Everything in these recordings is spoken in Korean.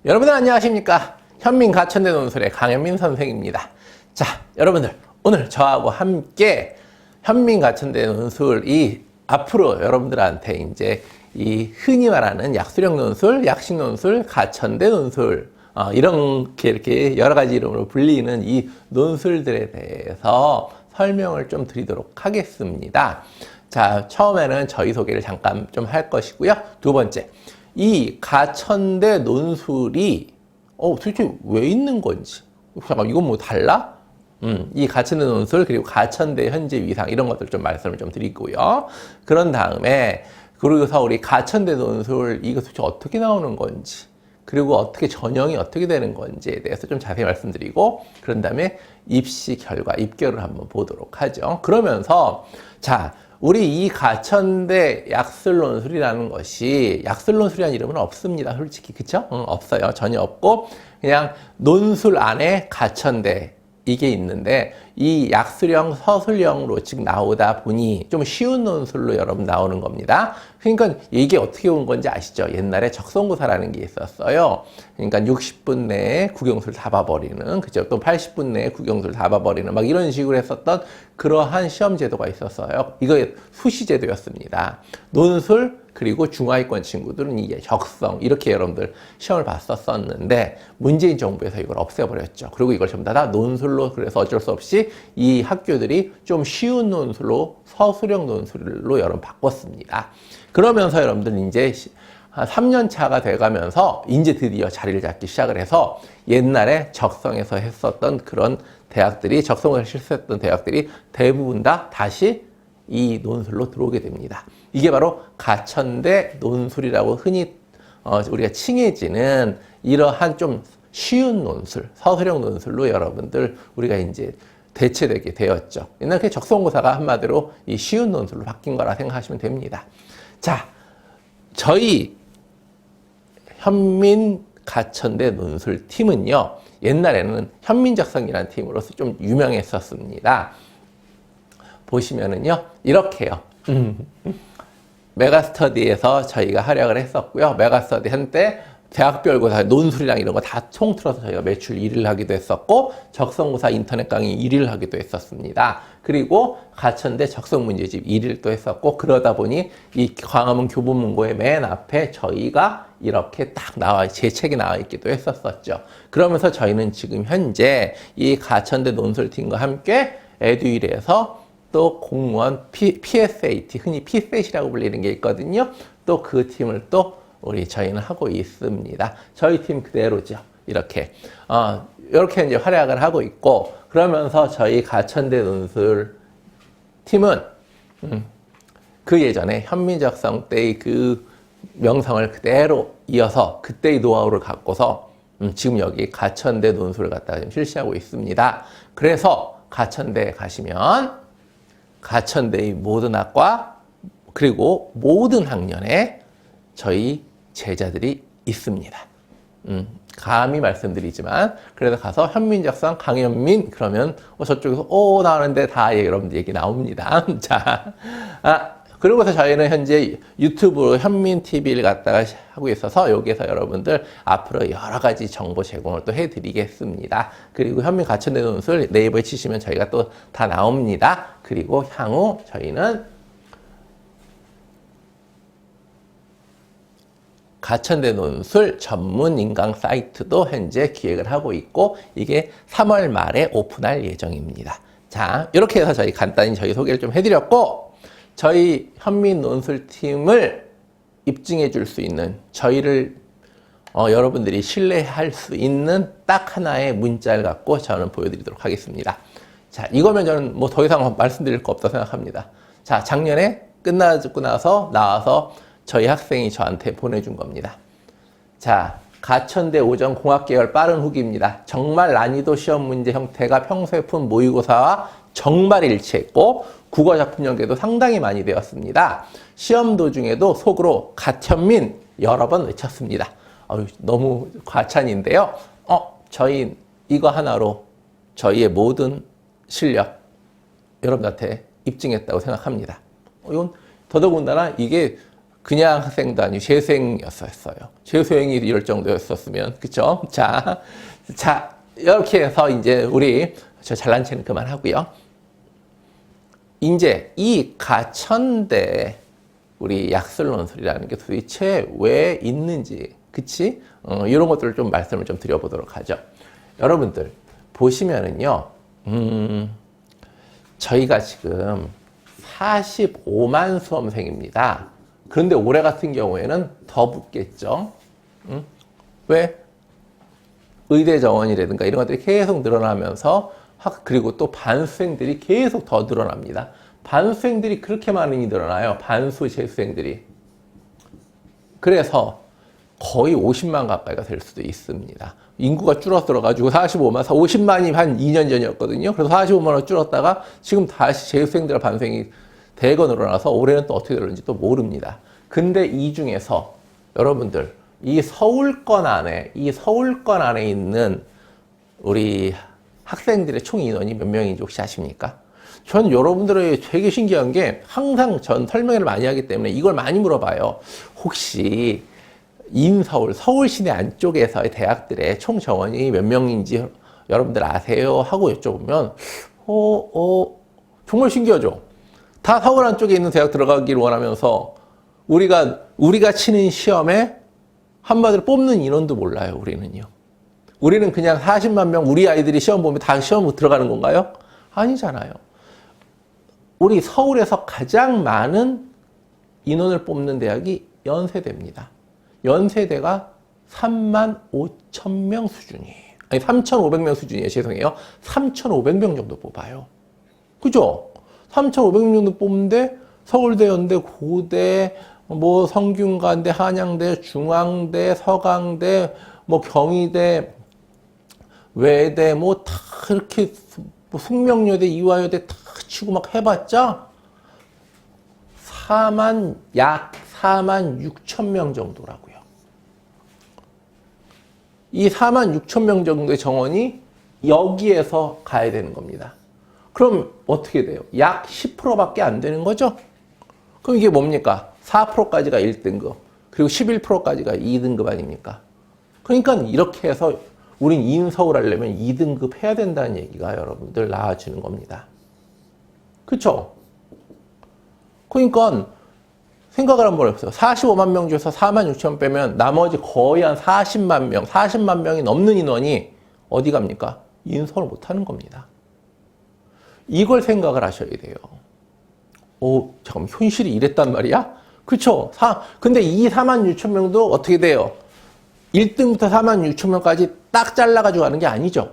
여러분들 안녕하십니까? 현민 가천대 논술의 강현민 선생입니다. 자, 여러분들 오늘 저하고 함께 현민 가천대 논술이 앞으로 여러분들한테 이제 이 흔히 말하는 약수령 논술, 약식 논술, 가천대 논술 이렇게 여러 가지 이름으로 불리는 이 논술들에 대해서 설명을 좀 드리도록 하겠습니다. 자, 처음에는 저희 소개를 잠깐 좀 할 것이고요. 두 번째, 이 가천대 논술이 도대체 왜 있는 건지, 잠깐 이건 뭐 달라? 이 가천대 논술 그리고 가천대 현재 위상 이런 것들 좀 말씀을 좀 드리고요. 그런 다음에 그러고서 우리 가천대 논술 이거 도대체 어떻게 나오는 건지, 그리고 어떻게 전형이 어떻게 되는 건지에 대해서 좀 자세히 말씀드리고, 그런 다음에 입시 결과, 입결을 한번 보도록 하죠. 그러면서 자, 우리 이 가천대 약술논술이라는 것이, 약술논술이라는 이름은 없습니다. 솔직히, 그쵸? 없어요. 전혀 없고, 그냥 논술 안에 가천대, 이게 있는데, 이 약수령, 서술형으로 지금 나오다 보니 좀 쉬운 논술로 여러분 나오는 겁니다. 그러니까 이게 어떻게 온 건지 아시죠? 옛날에 적성고사라는 게 있었어요. 그러니까 60분 내에 국영수를 다 봐버리는, 그죠? 또 80분 내에 국영수를 다 봐버리는, 막 이런 식으로 했었던 그러한 시험 제도가 있었어요. 이거 수시 제도였습니다. 논술, 그리고 중하위권 친구들은 이게 적성, 이렇게 여러분들 시험을 봤었는데, 문재인 정부에서 이걸 없애버렸죠. 그리고 이걸 전부 다 논술로, 그래서 어쩔 수 없이 이 학교들이 좀 쉬운 논술로, 서술형 논술로 여러분 바꿨습니다. 그러면서 여러분들 이제 한 3년 차가 돼가면서 이제 드디어 자리를 잡기 시작을 해서, 옛날에 적성에서 했었던 그런 대학들이, 적성을 실수했던 대학들이 대부분 다 다시 이 논술로 들어오게 됩니다. 이게 바로 가천대 논술이라고 흔히 우리가 칭해지는 이러한 좀 쉬운 논술, 서술형 논술로 여러분들 우리가 이제 대체되게 되었죠. 옛날 그 적성고사가 한마디로 이 쉬운 논술로 바뀐 거라 생각하시면 됩니다. 자, 저희 현민 가천대 논술 팀은요, 옛날에는 현민적성이라는 팀으로서 좀 유명했었습니다. 보시면은요, 이렇게요. 메가스터디에서 저희가 활약을 했었고요. 메가스터디 한때 대학별고사 논술이랑 이런 거 다 통틀어서 저희가 매출 1위를 하기도 했었고, 적성고사 인터넷 강의 1위를 하기도 했었습니다. 그리고 가천대 적성문제집 1위를 또 했었고, 그러다 보니 이 광화문 교보문고의 맨 앞에 저희가 이렇게 딱 제 책이 나와 있기도 했었죠. 그러면서 저희는 지금 현재 이 가천대 논술팀과 함께 에듀윌에서 또 공무원 PSAT, 흔히 PSAT이라고 불리는 게 있거든요. 또 그 팀을 또 저희는 하고 있습니다. 저희 팀 그대로죠. 이렇게 이제 활약을 하고 있고, 그러면서 저희 가천대 논술 팀은 그 예전에 현민적성 때의 그 명성을 그대로 이어서 그때의 노하우를 갖고서 지금 여기 가천대 논술을 갖다가 지금 실시하고 있습니다. 그래서 가천대에 가시면 가천대의 모든 학과 그리고 모든 학년에 저희 제자들이 있습니다. 감히 말씀드리지만, 그래서 가서 현민적성 강현민 그러면 저쪽에서 나오는데 다 여러분들 얘기 나옵니다. 자, 그러고서 저희는 현재 유튜브로 현민TV를 갖다가 하고 있어서 여기에서 여러분들 앞으로 여러 가지 정보 제공을 또 해드리겠습니다. 그리고 현민 가천대 논술 네이버에 치시면 저희가 또 다 나옵니다. 그리고 향후 저희는 가천대 논술 전문 인강 사이트도 현재 기획을 하고 있고, 이게 3월 말에 오픈할 예정입니다. 자, 이렇게 해서 저희 간단히 저희 소개를 좀 해드렸고, 저희 현민 논술팀을 입증해 줄 수 있는, 저희를 여러분들이 신뢰할 수 있는 딱 하나의 문자를 갖고 저는 보여드리도록 하겠습니다. 자, 이거면 저는 뭐 더 이상 말씀드릴 거 없다고 생각합니다. 자, 작년에 끝나고 나서 나와서 저희 학생이 저한테 보내준 겁니다. 자, 가천대 오전 공학계열 빠른 후기입니다. 정말 난이도 시험 문제 형태가 평소에 푼 모의고사와 정말 일치했고, 국어 작품 연계도 상당히 많이 되었습니다. 시험 도중에도 속으로 가천민 여러 번 외쳤습니다. 너무 과찬인데요. 저희 이거 하나로 저희의 모든 실력 여러분한테 입증했다고 생각합니다. 이건 더더군다나 이게 그냥 학생도 아니고 재수생이었어요. 재수생이 이럴 정도였었으면, 그쵸? 자, 이렇게 해서 이제 우리 저 잘난 체는 그만하고요. 이제 이 가천대 우리 약술논술이라는 게 도대체 왜 있는지, 그치? 이런 것들을 좀 말씀을 좀 드려보도록 하죠. 여러분들 보시면은요, 저희가 지금 45만 수험생입니다. 그런데 올해 같은 경우에는 더 붙겠죠. 왜? 의대 정원이라든가 이런 것들이 계속 늘어나면서 그리고 또 반수생들이 계속 더 늘어납니다. 반수생들이 그렇게 많이 늘어나요. 반수 재수생들이. 그래서 거의 50만 가까이가 될 수도 있습니다. 인구가 줄어들어가지고 45만, 50만이 한 2년 전이었거든요. 그래서 45만으로 줄었다가 지금 다시 재수생들 반수생이 대거 늘어나서 올해는 또 어떻게 될는지 또 모릅니다. 근데 이 중에서 여러분들 이 서울권 안에 있는 우리 학생들의 총 인원이 몇 명인지 혹시 아십니까? 전 여러분들의 되게 신기한 게 항상 전 설명을 많이 하기 때문에 이걸 많이 물어봐요. 혹시 서울 시내 안쪽에서의 대학들의 총 정원이 몇 명인지 여러분들 아세요? 하고 여쭤보면 정말 신기하죠? 다 서울 안쪽에 있는 대학 들어가기를 원하면서 우리가 치는 시험에 한마디로 뽑는 인원도 몰라요, 우리는요. 우리는 그냥 40만 명 우리 아이들이 시험 보면 다 시험 들어가는 건가요? 아니잖아요. 우리 서울에서 가장 많은 인원을 뽑는 대학이 연세대입니다. 연세대가 3만 5천 명 수준이에요. 아니, 3,500명 수준이에요. 죄송해요. 3,500명 정도 뽑아요. 그죠? 3,500명 정도 뽑는데 서울대, 연대, 고대, 뭐 성균관대, 한양대, 중앙대, 서강대, 뭐 경희대, 외대, 뭐 다 이렇게 뭐 숙명여대, 이화여대 다 치고 막 해봤자 약 4만 6천 명 정도라고요. 이 4만 6천 명 정도의 정원이 여기에서 가야 되는 겁니다. 그럼 어떻게 돼요? 약 10%밖에 안 되는 거죠? 그럼 이게 뭡니까? 4%까지가 1등급, 그리고 11%까지가 2등급 아닙니까? 그러니까 이렇게 해서 우린 인서울 하려면 2등급 해야 된다는 얘기가 여러분들 나와주는 겁니다. 그쵸? 그러니까 생각을 한번 해보세요. 45만 명 중에서 4만 6천 빼면 나머지 거의 한 40만 명이 넘는 인원이 어디 갑니까? 인서울 못하는 겁니다. 이걸 생각을 하셔야 돼요. 잠깐만, 현실이 이랬단 말이야? 그쵸? 근데 이 4만 6천 명도 어떻게 돼요? 1등부터 4만 6천 명까지 딱 잘라가지고 가는 게 아니죠.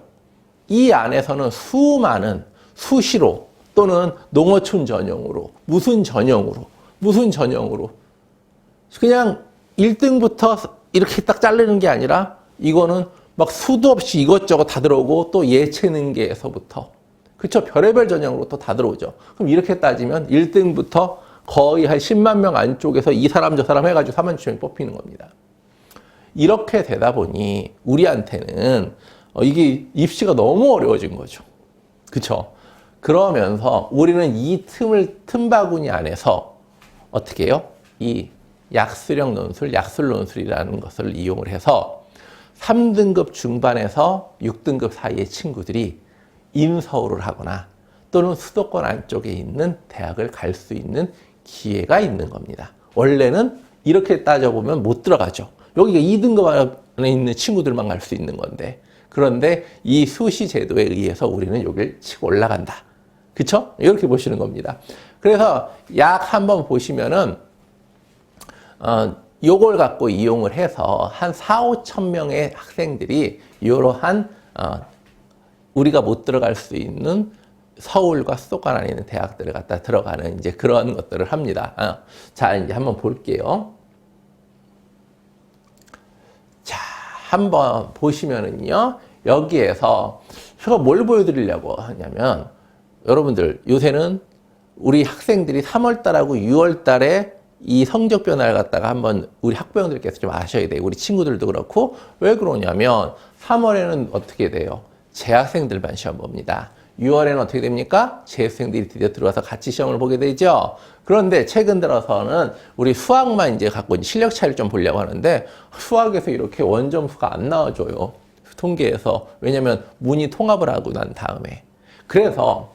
이 안에서는 수많은 수시로 또는 농어촌 전형으로 무슨 전형으로 그냥 1등부터 이렇게 딱 자르는 게 아니라 이거는 막 수도 없이 이것저것 다 들어오고 또 예체능계에서부터 그쵸? 별의별 전형으로 또 다 들어오죠. 그럼 이렇게 따지면 1등부터 거의 한 10만 명 안쪽에서 이 사람 저 사람 해가지고 4만 6천 명이 뽑히는 겁니다. 이렇게 되다 보니 우리한테는 이게 입시가 너무 어려워진 거죠. 그쵸? 그러면서 우리는 이 틈바구니 안에서 어떻게 해요? 이 약수령 논술, 약술 논술이라는 것을 이용을 해서 3등급 중반에서 6등급 사이의 친구들이 인서울을 하거나 또는 수도권 안쪽에 있는 대학을 갈 수 있는 기회가 있는 겁니다. 원래는 이렇게 따져보면 못 들어가죠. 여기가 2등급 안에 있는 친구들만 갈 수 있는 건데, 그런데 이 수시 제도에 의해서 우리는 여기를 치고 올라간다. 그쵸? 이렇게 보시는 겁니다. 그래서 약 한번 보시면은 요걸 갖고 이용을 해서 한 4, 5천 명의 학생들이 이러한 우리가 못 들어갈 수 있는 서울과 수도권 안에 있는 대학들을 갖다 들어가는 이제 그런 것들을 합니다. 자, 이제 한번 볼게요. 자, 한번 보시면은요, 여기에서 제가 뭘 보여드리려고 하냐면, 여러분들 요새는 우리 학생들이 3월달하고 6월달에 이 성적 변화를 갖다가 한번 우리 학부형들께서 좀 아셔야 돼요. 우리 친구들도 그렇고. 왜 그러냐면 3월에는 어떻게 돼요? 재학생들만 시험 봅니다. 6월에는 어떻게 됩니까? 재수생들이 드디어 들어와서 같이 시험을 보게 되죠. 그런데 최근 들어서는 우리 수학만 이제 갖고 실력 차이를 좀 보려고 하는데 수학에서 이렇게 원점수가 안 나와줘요. 통계에서. 왜냐면 문이 통합을 하고 난 다음에. 그래서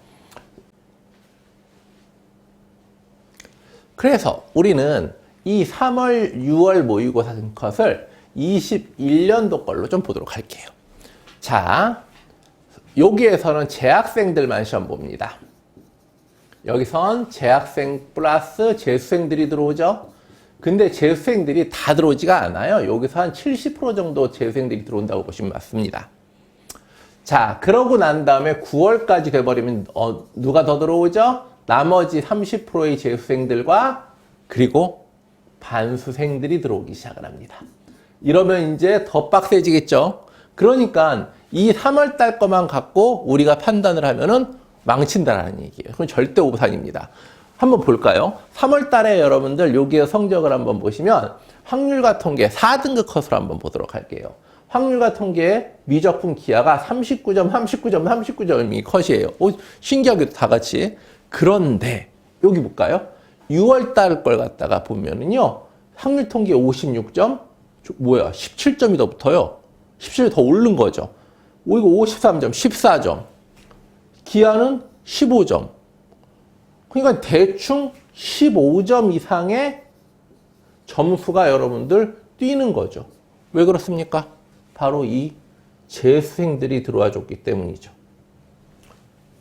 우리는 이 3월, 6월 모의고사 컷을 21년도 걸로 좀 보도록 할게요. 자, 여기에서는 재학생들만 시험 봅니다. 여기선 재학생 플러스 재수생들이 들어오죠. 근데 재수생들이 다 들어오지가 않아요. 여기서 한 70% 정도 재수생들이 들어온다고 보시면 맞습니다. 자, 그러고 난 다음에 9월까지 돼버리면 누가 더 들어오죠? 나머지 30%의 재수생들과 그리고 반수생들이 들어오기 시작을 합니다. 이러면 이제 더 빡세지겠죠? 그러니까 이 3월 달 거만 갖고 우리가 판단을 하면은 망친다라는 얘기예요. 그건 절대 오산입니다. 한번 볼까요? 3월 달에 여러분들 여기에 성적을 한번 보시면 확률과 통계 4등급 컷으로 한번 보도록 할게요. 확률과 통계의 미적분 기하가 39점, 39점, 39점이 컷이에요. 신기하게도 다 같이. 그런데 여기 볼까요? 6월 달 걸 갖다가 보면은요. 확률 통계 56점, 17점이 더 붙어요. 17점 더 오른 거죠. 이거 53점, 14점. 기하는 15점. 그러니까 대충 15점 이상의 점수가 여러분들 뛰는 거죠. 왜 그렇습니까? 바로 이 재수생들이 들어와 줬기 때문이죠.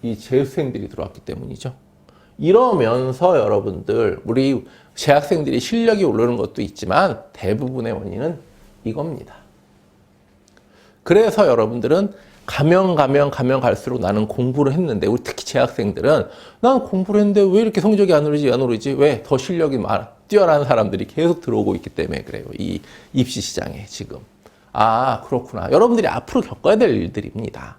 이 재수생들이 들어왔기 때문이죠. 이러면서 여러분들 우리 재학생들이 실력이 오르는 것도 있지만 대부분의 원인은 이겁니다. 그래서 여러분들은 가면 갈수록 나는 공부를 했는데, 우리 특히 재학생들은 난 공부를 했는데 왜 이렇게 성적이 안 오르지? 왜? 더 실력이 뛰어난 사람들이 계속 들어오고 있기 때문에 그래요. 이 입시 시장에 지금. 아, 그렇구나. 여러분들이 앞으로 겪어야 될 일들입니다.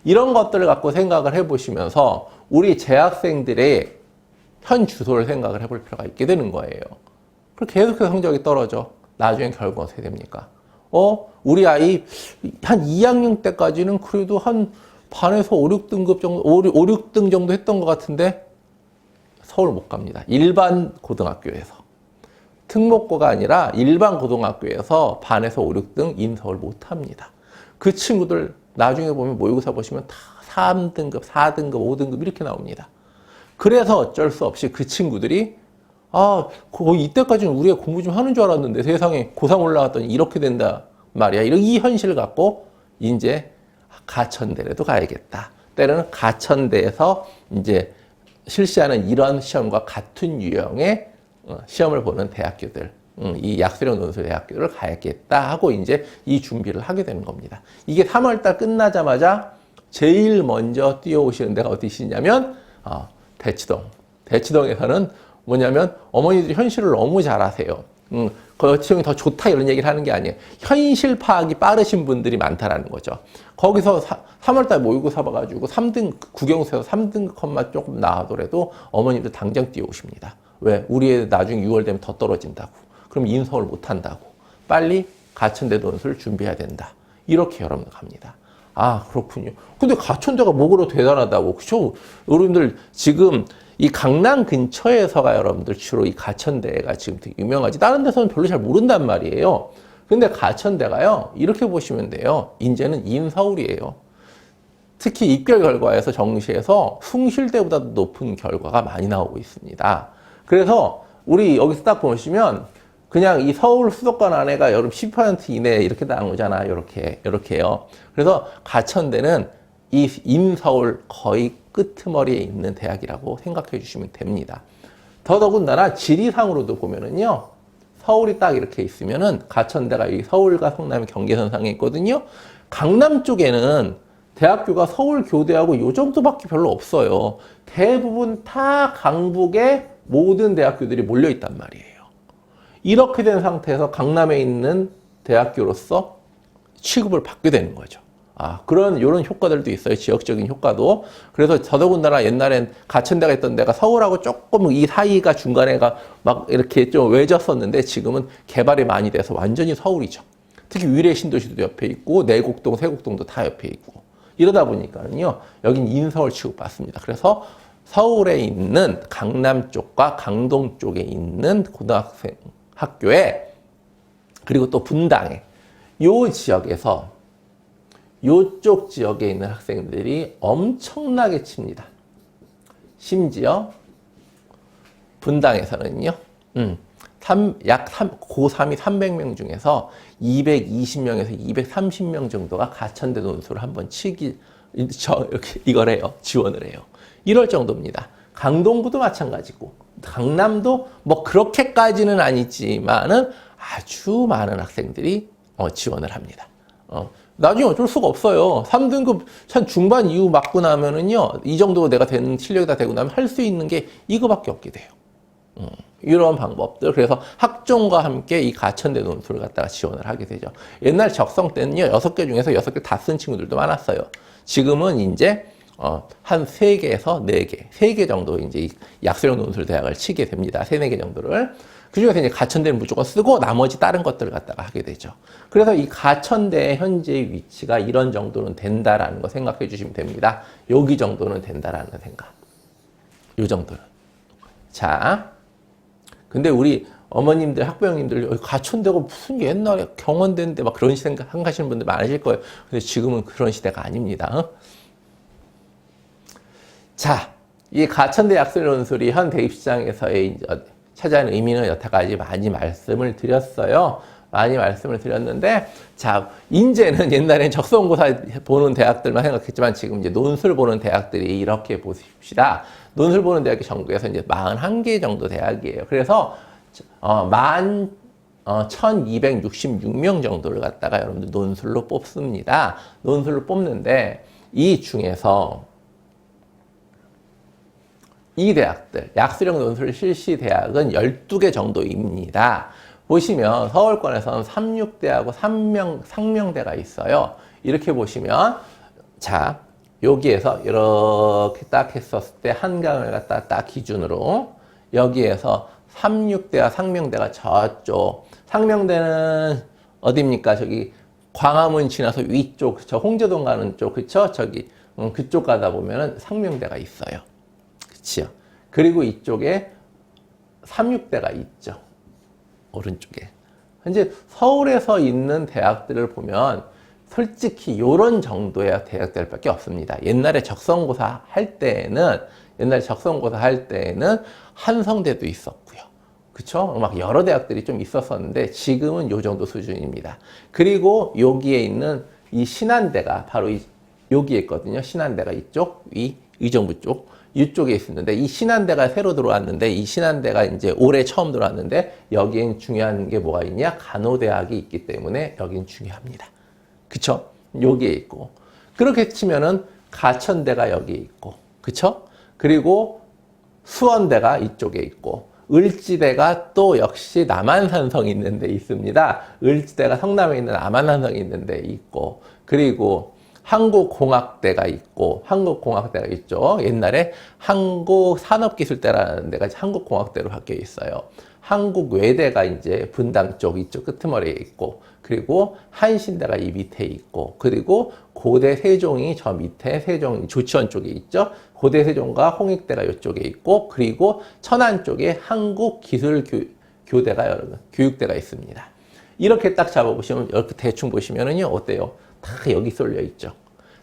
이런 것들을 갖고 생각을 해보시면서 우리 재학생들의 현 주소를 생각을 해볼 필요가 있게 되는 거예요. 그럼 계속해서 성적이 떨어져. 나중에 결과가 어떻게 됩니까? 우리 아이 한 2학년 때까지는 그래도 한 반에서 5, 6등급 정도, 5, 6등 정도 했던 것 같은데 서울 못 갑니다. 일반 고등학교에서. 특목고가 아니라 일반 고등학교에서 반에서 5, 6등 인서울 못 합니다. 그 친구들 나중에 보면 모의고사 보시면 다 3등급, 4등급, 5등급 이렇게 나옵니다. 그래서 어쩔 수 없이 그 친구들이 거의 이때까지는 우리가 공부 좀 하는 줄 알았는데 세상에 고3 올라갔더니 이렇게 된다 말이야. 이 현실을 갖고 이제 가천대라도 가야겠다. 때로는 가천대에서 이제 실시하는 이런 시험과 같은 유형의 시험을 보는 대학교들, 이 약수령 논술 대학교를 가야겠다 하고 이제 이 준비를 하게 되는 겁니다. 이게 3월달 끝나자마자 제일 먼저 뛰어오시는 데가 어디시냐면 대치동에서는 뭐냐면 어머니들이 현실을 너무 잘 아세요. 그 지형이 더 좋다 이런 얘기를 하는 게 아니에요. 현실 파악이 빠르신 분들이 많다라는 거죠. 거기서 3월달 모의고사 봐가지고 3등 국영수에서 3등급 컷만 조금 나오더라도 어머니들 당장 뛰어오십니다. 왜? 우리 애 나중에 6월 되면 더 떨어진다고. 그럼 인서울 못 한다고. 빨리 가천대 논술 준비해야 된다. 이렇게 여러분들 갑니다. 아, 그렇군요. 근데 가천대가 뭐그러 대단하다고. 그죠? 여러분들 지금 이 강남 근처에서가 여러분들 주로 이 가천대가 지금 되게 유명하지. 다른 데서는 별로 잘 모른단 말이에요. 근데 가천대가요, 이렇게 보시면 돼요. 인제는 인서울이에요. 특히 입결 결과에서 정시에서 숭실대보다도 높은 결과가 많이 나오고 있습니다. 그래서 우리 여기서 딱 보시면 그냥 이 서울 수도권 안에가 여름 10% 이내에 이렇게 나오잖아요. 이렇게요. 그래서 가천대는 이 인서울 거의 끄트머리에 있는 대학이라고 생각해 주시면 됩니다. 더더군다나 지리상으로도 보면은요, 서울이 딱 이렇게 있으면은 가천대가 이 서울과 성남의 경계선상에 있거든요. 강남 쪽에는 대학교가 서울 교대하고 요 정도밖에 별로 없어요. 대부분 다 강북의 모든 대학교들이 몰려 있단 말이에요. 이렇게 된 상태에서 강남에 있는 대학교로서 취급을 받게 되는 거죠. 이런 효과들도 있어요. 지역적인 효과도. 그래서 더더군다나 옛날엔 가천대가 있던 데가 서울하고 조금 이 사이가 중간에가 막 이렇게 좀 외졌었는데 지금은 개발이 많이 돼서 완전히 서울이죠. 특히 위례 신도시도 옆에 있고 내곡동, 세곡동도 다 옆에 있고. 이러다 보니까는요, 여긴 인서울 취급받습니다. 그래서 서울에 있는 강남 쪽과 강동 쪽에 있는 고등학생 학교에 그리고 또 분당에 요 지역에서 요쪽 지역에 있는 학생들이 엄청나게 칩니다. 심지어 분당에서는요. 고3이 300명 중에서 220명에서 230명 정도가 가천대 논술을 한번 이걸 해요. 지원을 해요. 이럴 정도입니다. 강동구도 마찬가지고, 강남도 뭐 그렇게까지는 아니지만은 아주 많은 학생들이 지원을 합니다. 나중에 어쩔 수가 없어요. 3등급 한 중반 이후 맞고 나면은요, 이 정도 내가 되는 실력이 다 되고 나면 할 수 있는 게 이거밖에 없게 돼요. 이런 방법들. 그래서 학종과 함께 이 가천대 논술을 갖다가 지원을 하게 되죠. 옛날 적성 때는요, 6개 중에서 6개 다 쓴 친구들도 많았어요. 지금은 이제, 한 3개에서 4개, 3개 정도 이제 약수령 논술 대학을 치게 됩니다. 3, 4개 정도를. 그 중에서 이제 가천대를 무조건 쓰고 나머지 다른 것들을 갖다가 하게 되죠. 그래서 이 가천대의 현재 위치가 이런 정도는 된다라는 거 생각해 주시면 됩니다. 여기 정도는 된다라는 생각. 요 정도는. 자. 근데 우리 어머님들, 학부형님들, 가천대가 무슨 옛날에 경원대인데 막 그런 생각하시는 분들 많으실 거예요. 근데 지금은 그런 시대가 아닙니다. 자, 이 가천대 약수령 논술이 현 대입시장에서의 차지하는 의미는 여태까지 많이 말씀을 드렸어요. 많이 말씀을 드렸는데, 자, 이제는 옛날엔 적성고사 보는 대학들만 생각했지만 지금 이제 논술 보는 대학들이 이렇게 보십시다. 논술 보는 대학이 전국에서 이제 41개 정도 대학이에요. 그래서, 1266명 정도를 갖다가 여러분들 논술로 뽑습니다. 논술로 뽑는데, 이 중에서 이 대학들, 약수령 논술 실시 대학은 12개 정도입니다. 보시면 서울권에서는 36대하고 상명대가 있어요. 이렇게 보시면, 자, 여기에서 이렇게 딱 했었을 때 한강을 갖다 딱 기준으로 여기에서 36대와 상명대가 저쪽, 상명대는 어디입니까? 저기 광화문 지나서 위쪽, 저 홍제동 가는 쪽, 그쵸? 저기 그쪽 가다 보면은 상명대가 있어요. 그치요? 그리고 이쪽에 36대가 있죠. 오른쪽에. 현재 서울에서 있는 대학들을 보면 솔직히 이런 정도의 대학들밖에 없습니다. 옛날에 적성고사 할 때에는 한성대도 있었고요. 그쵸? 막 여러 대학들이 좀 있었었는데 지금은 요 정도 수준입니다. 그리고 여기에 있는 이 신한대가 바로 여기에 있거든요. 신한대가 이쪽, 의정부 쪽. 이쪽에 있었는데 이 신한대가 새로 들어왔는데 이 신한대가 이제 올해 처음 들어왔는데 여기엔 중요한 게 뭐가 있냐? 간호대학이 있기 때문에 여긴 중요합니다. 그쵸? 여기에 있고. 그렇게 치면은 가천대가 여기에 있고. 그쵸? 그리고 수원대가 이쪽에 있고. 을지대가 또 역시 남한산성이 있는 데 있습니다. 을지대가 성남에 있는 남한산성이 있는 데 있고. 그리고 한국공학대가 있고, 한국공학대가 있죠. 옛날에 한국산업기술대라는 데가 한국공학대로 바뀌어 있어요. 한국외대가 이제 분당 쪽 이쪽 끄트머리에 있고, 그리고 한신대가 이 밑에 있고, 그리고 고대 세종이 저 밑에 세종 조치원 쪽에 있죠. 고대 세종과 홍익대가 이쪽에 있고, 그리고 천안 쪽에 한국기술교대가 여러분 교육대가 있습니다. 이렇게 딱 잡아보시면 이렇게 대충 보시면은요 어때요? 다 여기 쏠려 있죠.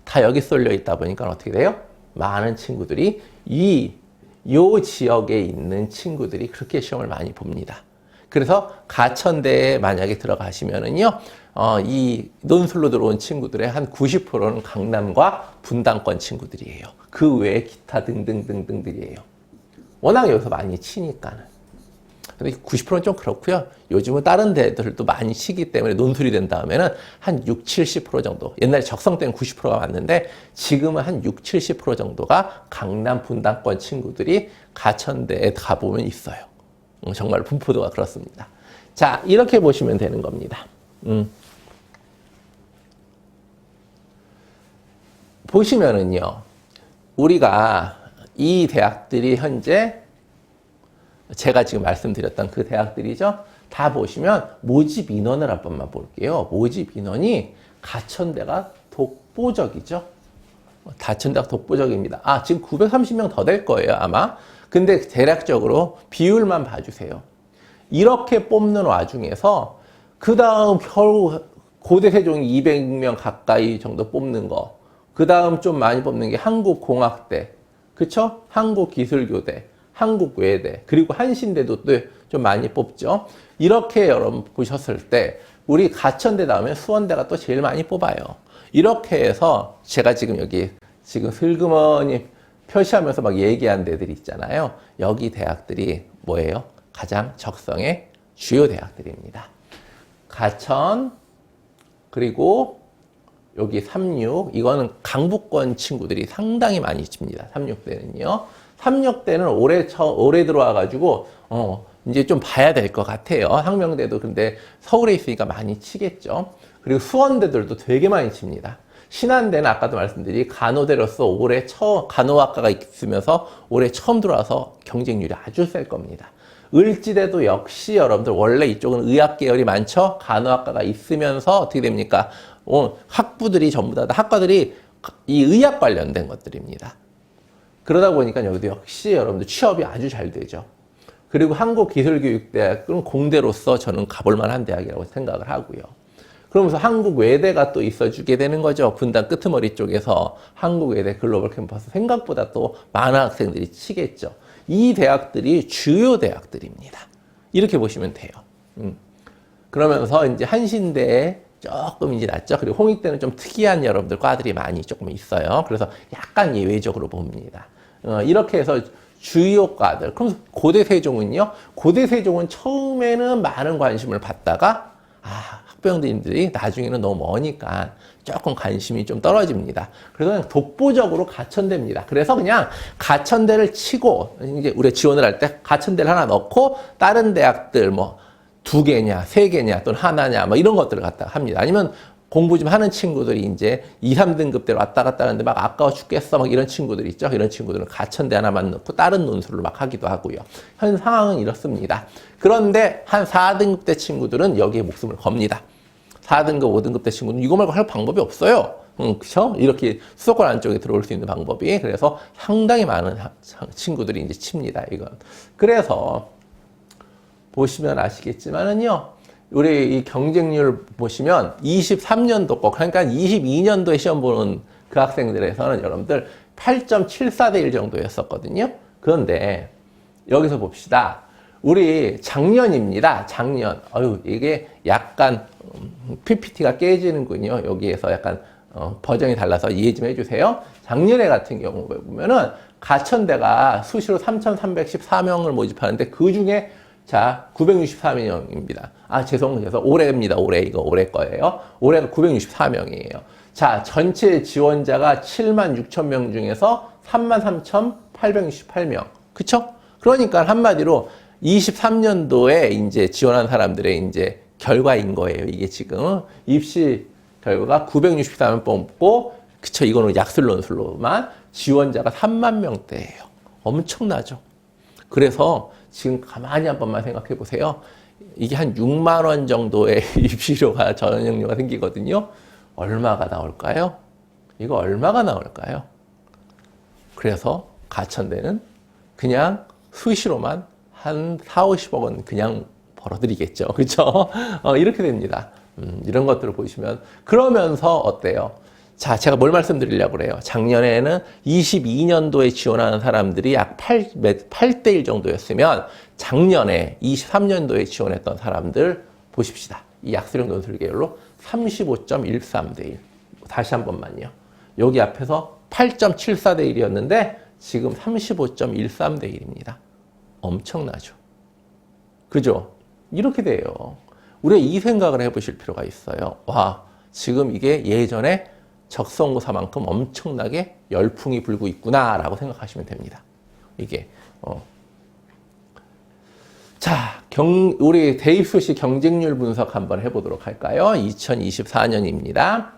다 여기 쏠려 있다 보니까 어떻게 돼요? 많은 친구들이 요 지역에 있는 친구들이 그렇게 시험을 많이 봅니다. 그래서 가천대에 만약에 들어가시면은요, 이 논술로 들어온 친구들의 한 90%는 강남과 분당권 친구들이에요. 그 외에 기타 등등등등들이에요. 워낙 여기서 많이 치니까는. 근데 90%는 좀 그렇고요. 요즘은 다른 데들도 많이 치기 때문에 논술이 된 다음에는 한 6, 70% 정도. 옛날에 적성 때는 90%가 맞는데 지금은 한 6, 70% 정도가 강남 분당권 친구들이 가천대에 가보면 있어요. 정말 분포도가 그렇습니다. 자, 이렇게 보시면 되는 겁니다. 보시면은요, 우리가 이 대학들이 현재 제가 지금 말씀드렸던 그 대학들이죠. 다 보시면 모집 인원을 한 번만 볼게요. 모집 인원이 가천대가 독보적이죠. 다천대학 독보적입니다. 지금 930명 더 될 거예요, 아마. 근데 대략적으로 비율만 봐주세요. 이렇게 뽑는 와중에서 그 다음 겨우 고대 세종이 200명 가까이 정도 뽑는 거. 그 다음 좀 많이 뽑는 게 한국공학대, 그쵸? 한국기술교대, 한국외대, 그리고 한신대도 또 좀 많이 뽑죠. 이렇게 여러분 보셨을 때 우리 가천대 다음에 수원대가 또 제일 많이 뽑아요. 이렇게 해서 제가 지금 여기 지금 슬그머니 표시하면서 막 얘기한 데들이 있잖아요. 여기 대학들이 뭐예요? 가장 적성의 주요 대학들입니다. 가천, 그리고 여기 36, 이거는 강북권 친구들이 상당히 많이 칩니다. 36대는요. 36대는 올해 들어와가지고, 이제 좀 봐야 될 것 같아요. 항명대도 근데 서울에 있으니까 많이 치겠죠. 그리고 수원대들도 되게 많이 칩니다. 신한대는 아까도 말씀드린 간호대로서 올해 간호학과가 있으면서 올해 처음 들어와서 경쟁률이 아주 셀 겁니다. 을지대도 역시 여러분들 원래 이쪽은 의학 계열이 많죠. 간호학과가 있으면서 어떻게 됩니까? 학부들이 전부 다 학과들이 이 의학 관련된 것들입니다. 그러다 보니까 여기도 역시 여러분들 취업이 아주 잘 되죠. 그리고 한국기술교육대학은 공대로서 저는 가볼 만한 대학이라고 생각을 하고요. 그러면서 한국외대가 또 있어주게 되는 거죠. 분당 끄트머리 쪽에서 한국외대 글로벌 캠퍼스 생각보다 또 많은 학생들이 치겠죠. 이 대학들이 주요 대학들입니다. 이렇게 보시면 돼요. 그러면서 이제 한신대에 조금 이제 낮죠. 그리고 홍익대는 좀 특이한 여러분들 과들이 많이 조금 있어요. 그래서 약간 예외적으로 봅니다. 이렇게 해서 주요 과들. 그럼 고대 세종은요? 고대 세종은 처음에는 많은 관심을 받다가 학부형들이 나중에는 너무 머니까 조금 관심이 좀 떨어집니다. 그래서 그냥 독보적으로 가천대입니다. 그래서 그냥 가천대를 치고 이제 우리가 지원을 할 때 가천대를 하나 넣고 다른 대학들 뭐 2개냐, 3개냐, 또는 하나냐, 뭐 이런 것들을 갖다가 합니다. 아니면 공부 좀 하는 친구들이 이제 2, 3등급대로 왔다 갔다 하는데 막 아까워 죽겠어, 막 이런 친구들 있죠. 이런 친구들은 가천대 하나만 넣고 다른 논술을 막 하기도 하고요. 현 상황은 이렇습니다. 그런데 한 4등급대 친구들은 여기에 목숨을 겁니다. 4등급, 5등급대 친구는 이거 말고 할 방법이 없어요. 그쵸? 이렇게 수도권 안쪽에 들어올 수 있는 방법이. 그래서 상당히 많은 친구들이 이제 칩니다, 이건. 그래서 보시면 아시겠지만은요, 우리 이 경쟁률 보시면 23년도 거, 그러니까 22년도에 시험 보는 그 학생들에서는 여러분들 8.74대 1 정도였었거든요. 그런데 여기서 봅시다. 우리 작년입니다. 작년. 이게 약간 PPT가 깨지는군요. 여기에서 약간 버전이 달라서 이해 좀 해주세요. 작년에 같은 경우에 보면은 가천대가 수시로 3,314명을 모집하는데 그 중에 자, 964명입니다. 죄송해요. 올해입니다. 이거 올해 거예요. 올해가 964명이에요. 자, 전체 지원자가 76,000명 중에서 33,868명. 그쵸? 그러니까 한마디로 23년도에 이제 지원한 사람들의 이제 결과인 거예요. 이게 지금 입시 결과가 964명 뽑고, 그쵸? 이거는 약술론술로만 지원자가 3만 명대예요. 엄청나죠? 그래서 지금 가만히 한 번만 생각해 보세요. 이게 한 6만 원 정도의 입시료가 전형료가 생기거든요. 얼마가 나올까요? 이거 얼마가 나올까요? 그래서 가천대는 그냥 수시로만 한 4, 50억 원 그냥 벌어들이겠죠. 그렇죠? 이렇게 됩니다. 이런 것들을 보시면 그러면서 어때요? 자, 제가 뭘 말씀드리려고 그래요? 작년에는 22년도에 지원하는 사람들이 약 8대 1 정도였으면 작년에 23년도에 지원했던 사람들 보십시다. 이 약수령 논술 계열로 35.13대 1. 다시 한 번만요. 여기 앞에서 8.74대 1이었는데 지금 35.13대 1입니다. 엄청나죠? 그죠? 이렇게 돼요. 우리가 이 생각을 해보실 필요가 있어요. 지금 이게 예전에 적성고사만큼 엄청나게 열풍이 불고 있구나라고 생각하시면 됩니다. 이게 자, 우리 대입수시 경쟁률 분석 한번 해보도록 할까요? 2024년입니다.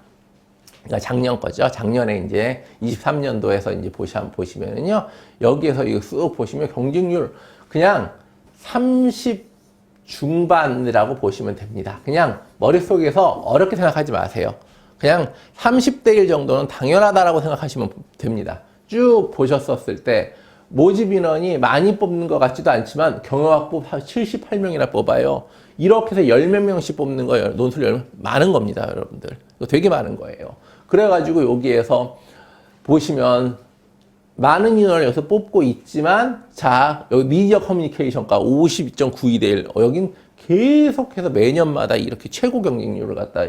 그러니까 작년 거죠. 작년에 이제 23년도에서 이제 보시면은요, 여기에서 이거 쓱 보시면 경쟁률 그냥 30 중반이라고 보시면 됩니다. 그냥 머릿속에서 어렵게 생각하지 마세요. 그냥 30대 1 정도는 당연하다라고 생각하시면 됩니다. 쭉 보셨었을 때 모집 인원이 많이 뽑는 것 같지도 않지만 경영학부 78명이나 뽑아요. 이렇게 해서 열 몇 명씩 뽑는 거예요. 논술 많은 겁니다, 여러분들. 이거 되게 많은 거예요. 그래가지고 여기에서 보시면 많은 인원을 여기서 뽑고 있지만, 자, 여기 미디어 커뮤니케이션과 52.92대 1. 여긴 계속해서 매년마다 이렇게 최고 경쟁률을 갖다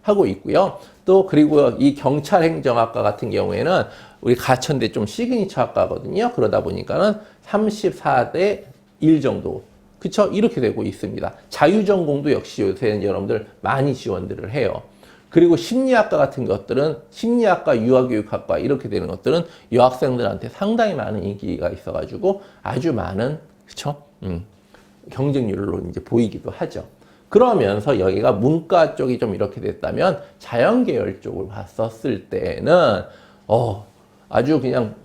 하고 있고요. 또 그리고 이 경찰행정학과 같은 경우에는 우리 가천대 좀 시그니처 학과거든요. 그러다 보니까는 34대 1 정도. 그쵸? 이렇게 되고 있습니다. 자유전공도 역시 요새는 여러분들 많이 지원들을 해요. 그리고 심리학과 같은 것들은 심리학과, 유아교육학과 이렇게 되는 것들은 여학생들한테 상당히 많은 인기가 있어가지고 아주 많은, 그쵸? 경쟁률로 이제 보이기도 하죠. 그러면서 여기가 문과 쪽이 좀 이렇게 됐다면 자연계열 쪽을 봤었을 때는 아주 그냥,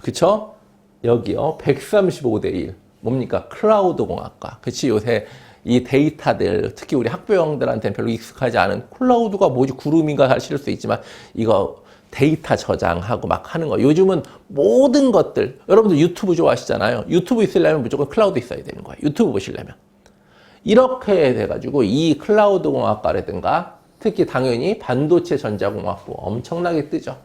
그쵸? 여기요 135대 1 뭡니까? 클라우드 공학과. 그치? 요새 이 데이터들, 특히 우리 학부형들한테는 별로 익숙하지 않은 클라우드가 뭐지? 구름인가 하실 수 있지만 이거 데이터 저장하고 막 하는 거. 요즘은 모든 것들, 여러분들 유튜브 좋아하시잖아요. 유튜브 있으려면 무조건 클라우드 있어야 되는 거예요. 유튜브 보시려면. 이렇게 돼가지고 이 클라우드 공학과라든가 특히 당연히 반도체 전자공학부 엄청나게 뜨죠.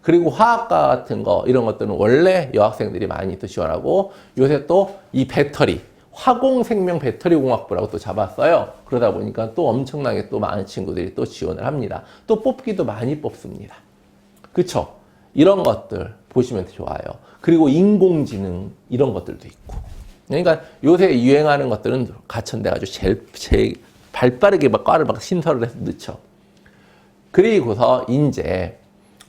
그리고 화학과 같은 거 이런 것들은 원래 여학생들이 많이 또 지원하고 요새 또 이 배터리 화공생명 배터리공학부라고 또 잡았어요. 그러다 보니까 또 엄청나게 또 많은 친구들이 또 지원을 합니다. 또 뽑기도 많이 뽑습니다. 그쵸? 이런 것들 보시면 좋아요. 그리고 인공지능 이런 것들도 있고. 그러니까 요새 유행하는 것들은 가천대 아주 제일 발빠르게 막 과를 막 신설을 해서 넣죠. 그리고서 이제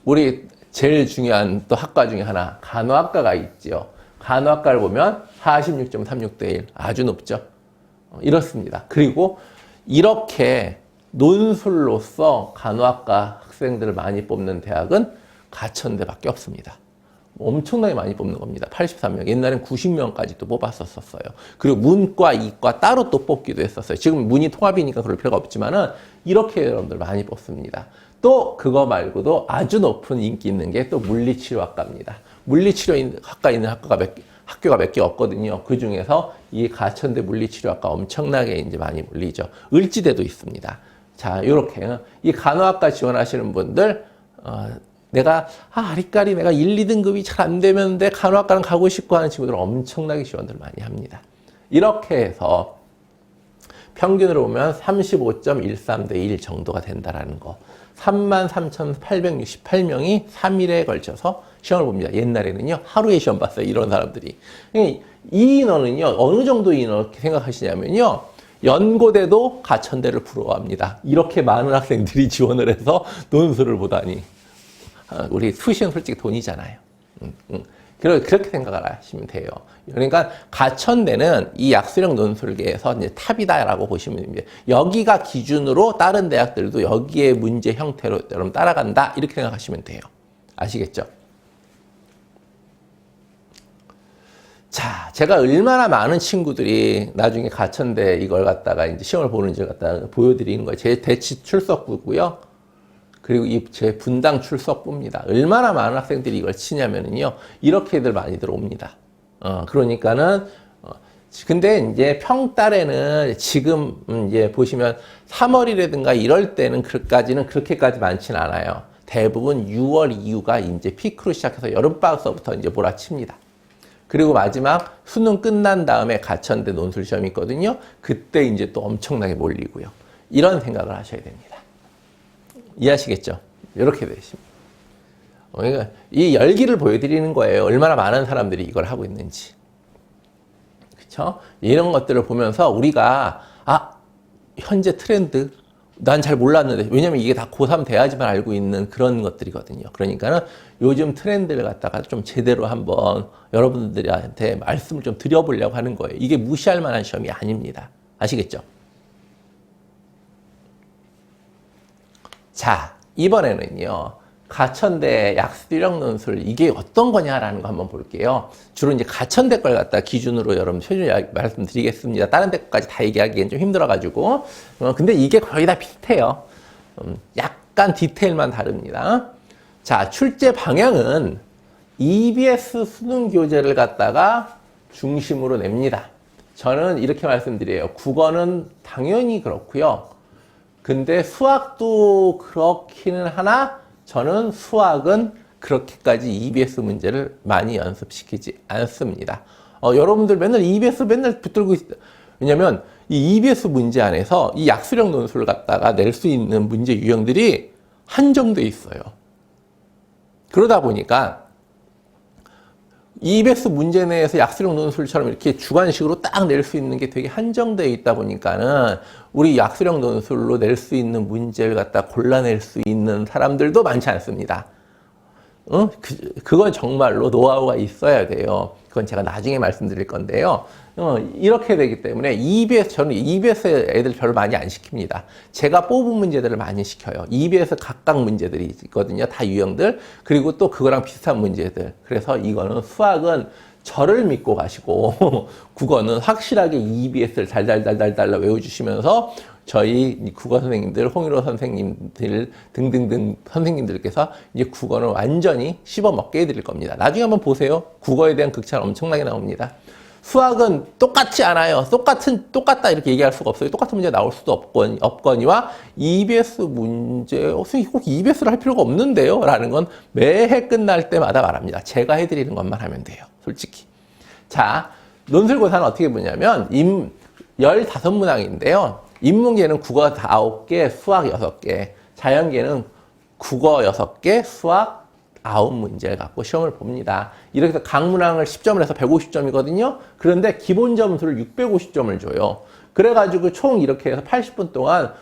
우리 제일 중요한 또 학과 중에 하나 간호학과가 있지요. 간호학과를 보면 46.36대 1 아주 높죠. 이렇습니다. 그리고 이렇게 논술로서 간호학과 학생들을 많이 뽑는 대학은 가천대밖에 없습니다. 엄청나게 많이 뽑는 겁니다. 83명. 옛날엔 90명까지도 뽑았었어요. 그리고 문과, 이과 따로 또 뽑기도 했었어요. 지금 문이 통합이니까 그럴 필요가 없지만은 이렇게 여러분들 많이 뽑습니다. 또 그거 말고도 아주 높은 인기 있는 게 또 물리치료학과입니다. 물리치료학과 있는 학교가 몇 개 없거든요. 그 중에서 이 가천대 물리치료학과 엄청나게 이제 많이 몰리죠. 을지대도 있습니다. 자, 요렇게 이 간호학과 지원하시는 분들, 내가 아리까리 내가 1, 2등급이 잘 안 되는데 간호학과는 가고 싶고 하는 친구들 엄청나게 지원들 많이 합니다. 이렇게 해서 평균으로 보면 35.13대 1 정도가 된다라는 거. 33,868명이 3일에 걸쳐서 시험을 봅니다. 옛날에는요, 하루에 시험 봤어요. 이런 사람들이. 이 인원은요, 어느 정도 인원 생각하시냐면요, 연고대도 가천대를 부러워합니다. 이렇게 많은 학생들이 지원을 해서 논술을 보다니. 우리 투시는 솔직히 돈이잖아요. 그렇게 생각을 하시면 돼요. 그러니까 가천대는 이 약수령 논술계에서 이제 탑이다라고 보시면 됩니다. 여기가 기준으로 다른 대학들도 여기에 문제 형태로 여러분 따라간다 이렇게 생각하시면 돼요. 아시겠죠? 자, 제가 얼마나 많은 친구들이 나중에 가천대 이걸 갖다가 이제 시험을 보는지 갖다가 보여드리는 거예요. 제 대치 출석부고요. 그리고 이 제 분당 출석부입니다. 얼마나 많은 학생들이 이걸 치냐면요. 이렇게들 많이들 옵니다. 그러니까는, 근데 이제 평달에는 지금 이제 보시면 3월이라든가 이럴 때는 그렇게까지 많지는 않아요. 대부분 6월 이후가 이제 피크로 시작해서 여름방학서부터 이제 몰아칩니다. 그리고 마지막 수능 끝난 다음에 가천대 논술 시험이 있거든요. 그때 이제 또 엄청나게 몰리고요. 이런 생각을 하셔야 됩니다. 이해하시겠죠? 이렇게 되십니다. 그러니까 이 열기를 보여드리는 거예요. 얼마나 많은 사람들이 이걸 하고 있는지. 그쵸? 이런 것들을 보면서 우리가, 현재 트렌드, 난 잘 몰랐는데, 왜냐면 이게 다 고3 돼야지만 알고 있는 그런 것들이거든요. 그러니까는 요즘 트렌드를 갖다가 좀 제대로 한번 여러분들한테 말씀을 좀 드려보려고 하는 거예요. 이게 무시할 만한 시험이 아닙니다. 아시겠죠? 자, 이번에는요, 가천대 약수령 논술, 이게 어떤 거냐라는 거 한번 볼게요. 주로 이제 가천대 걸 갖다 기준으로 여러분 표준 말씀드리겠습니다. 다른 데 것까지 다 얘기하기엔 좀 힘들어가지고. 근데 이게 거의 다 비슷해요. 약간 디테일만 다릅니다. 자, 출제 방향은 EBS 수능 교재를 갖다가 중심으로 냅니다. 저는 이렇게 말씀드려요. 국어는 당연히 그렇고요. 근데 수학도 그렇기는 하나 저는 수학은 그렇게까지 EBS 문제를 많이 연습시키지 않습니다. 여러분들 맨날 EBS 맨날 붙들고 있어요. 왜냐면 이 EBS 문제 안에서 이 약수령 논술을 갖다가 낼 수 있는 문제 유형들이 한정돼 있어요. 그러다 보니까 EBS 문제 내에서 약수령 논술처럼 이렇게 주관식으로 딱 낼 수 있는 게 되게 한정되어 있다 보니까는 우리 약수령 논술로 낼 수 있는 문제를 갖다 골라낼 수 있는 사람들도 많지 않습니다. 그건 정말로 노하우가 있어야 돼요. 그건 제가 나중에 말씀드릴 건데요. 이렇게 되기 때문에 저는 EBS 애들 별로 많이 안 시킵니다. 제가 뽑은 문제들을 많이 시켜요. EBS 각각 문제들이 있거든요. 다 유형들. 그리고 또 그거랑 비슷한 문제들. 그래서 이거는 수학은 저를 믿고 가시고 국어는 확실하게 EBS를 달달달달달 외워주시면서 저희 국어 선생님들, 홍일호 선생님들 등등등 선생님들께서 이제 국어는 완전히 씹어먹게 해드릴 겁니다. 나중에 한번 보세요. 국어에 대한 극찬 엄청나게 나옵니다. 수학은 똑같지 않아요. 똑같다 이렇게 얘기할 수가 없어요. 똑같은 문제 나올 수도 없거니와 EBS 문제, 선생님 꼭 EBS를 할 필요가 없는데요. 라는 건 매해 끝날 때마다 말합니다. 제가 해드리는 것만 하면 돼요. 솔직히. 자, 논술고사는 어떻게 보냐면 15문항인데요. 인문계는 국어 9개, 수학 6개, 자연계는 국어 6개, 수학 9문제를 갖고 시험을 봅니다. 이렇게 해서 각 문항을 10점을 해서 150점이거든요. 그런데 기본 점수를 650점을 줘요. 그래가지고 총 이렇게 해서 80분 동안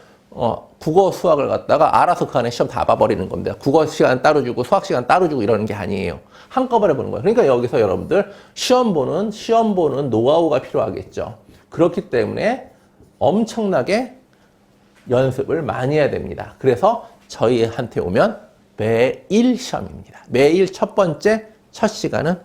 국어, 수학을 갖다가 알아서 그 안에 시험 다 봐버리는 겁니다. 국어 시간 따로 주고 수학 시간 따로 주고 이러는 게 아니에요. 한꺼번에 보는 거예요. 그러니까 여기서 여러분들 시험 보는 노하우가 필요하겠죠. 그렇기 때문에 엄청나게 연습을 많이 해야 됩니다. 그래서 저희한테 오면 매일 시험입니다. 매일 첫 번째, 첫 시간은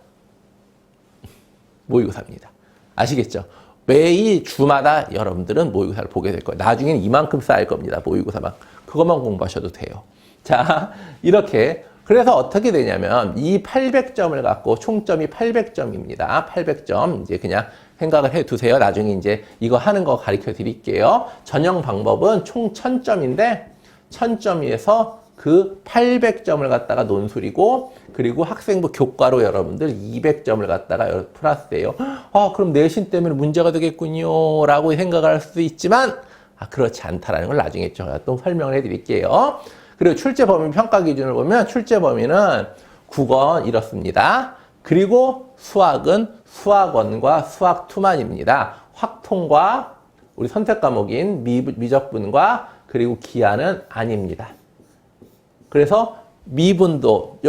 모의고사입니다. 아시겠죠? 매일 주마다 여러분들은 모의고사를 보게 될 거예요. 나중에는 이만큼 쌓일 겁니다. 모의고사만. 그것만 공부하셔도 돼요. 자, 이렇게. 그래서 어떻게 되냐면 이 800점을 갖고 총점이 800점입니다. 800점. 이제 그냥 생각을 해 두세요. 나중에 이제 이거 하는 거 가르쳐 드릴게요. 전형 방법은 총 1000점인데 1000점에서 그 800점을 갖다가 논술이고 그리고 학생부 교과로 여러분들 200점을 갖다가 플러스해요. 그럼 내신 때문에 문제가 되겠군요. 라고 생각을 할 수도 있지만 그렇지 않다라는 걸 나중에 제가 또 설명을 해 드릴게요. 그리고 출제 범위 평가 기준을 보면 출제 범위는 국어는 이렇습니다. 그리고 수학은 수학원과 수학2만입니다. 확통과 우리 선택 과목인 미적분과 그리고 기하는 아닙니다. 그래서 미분도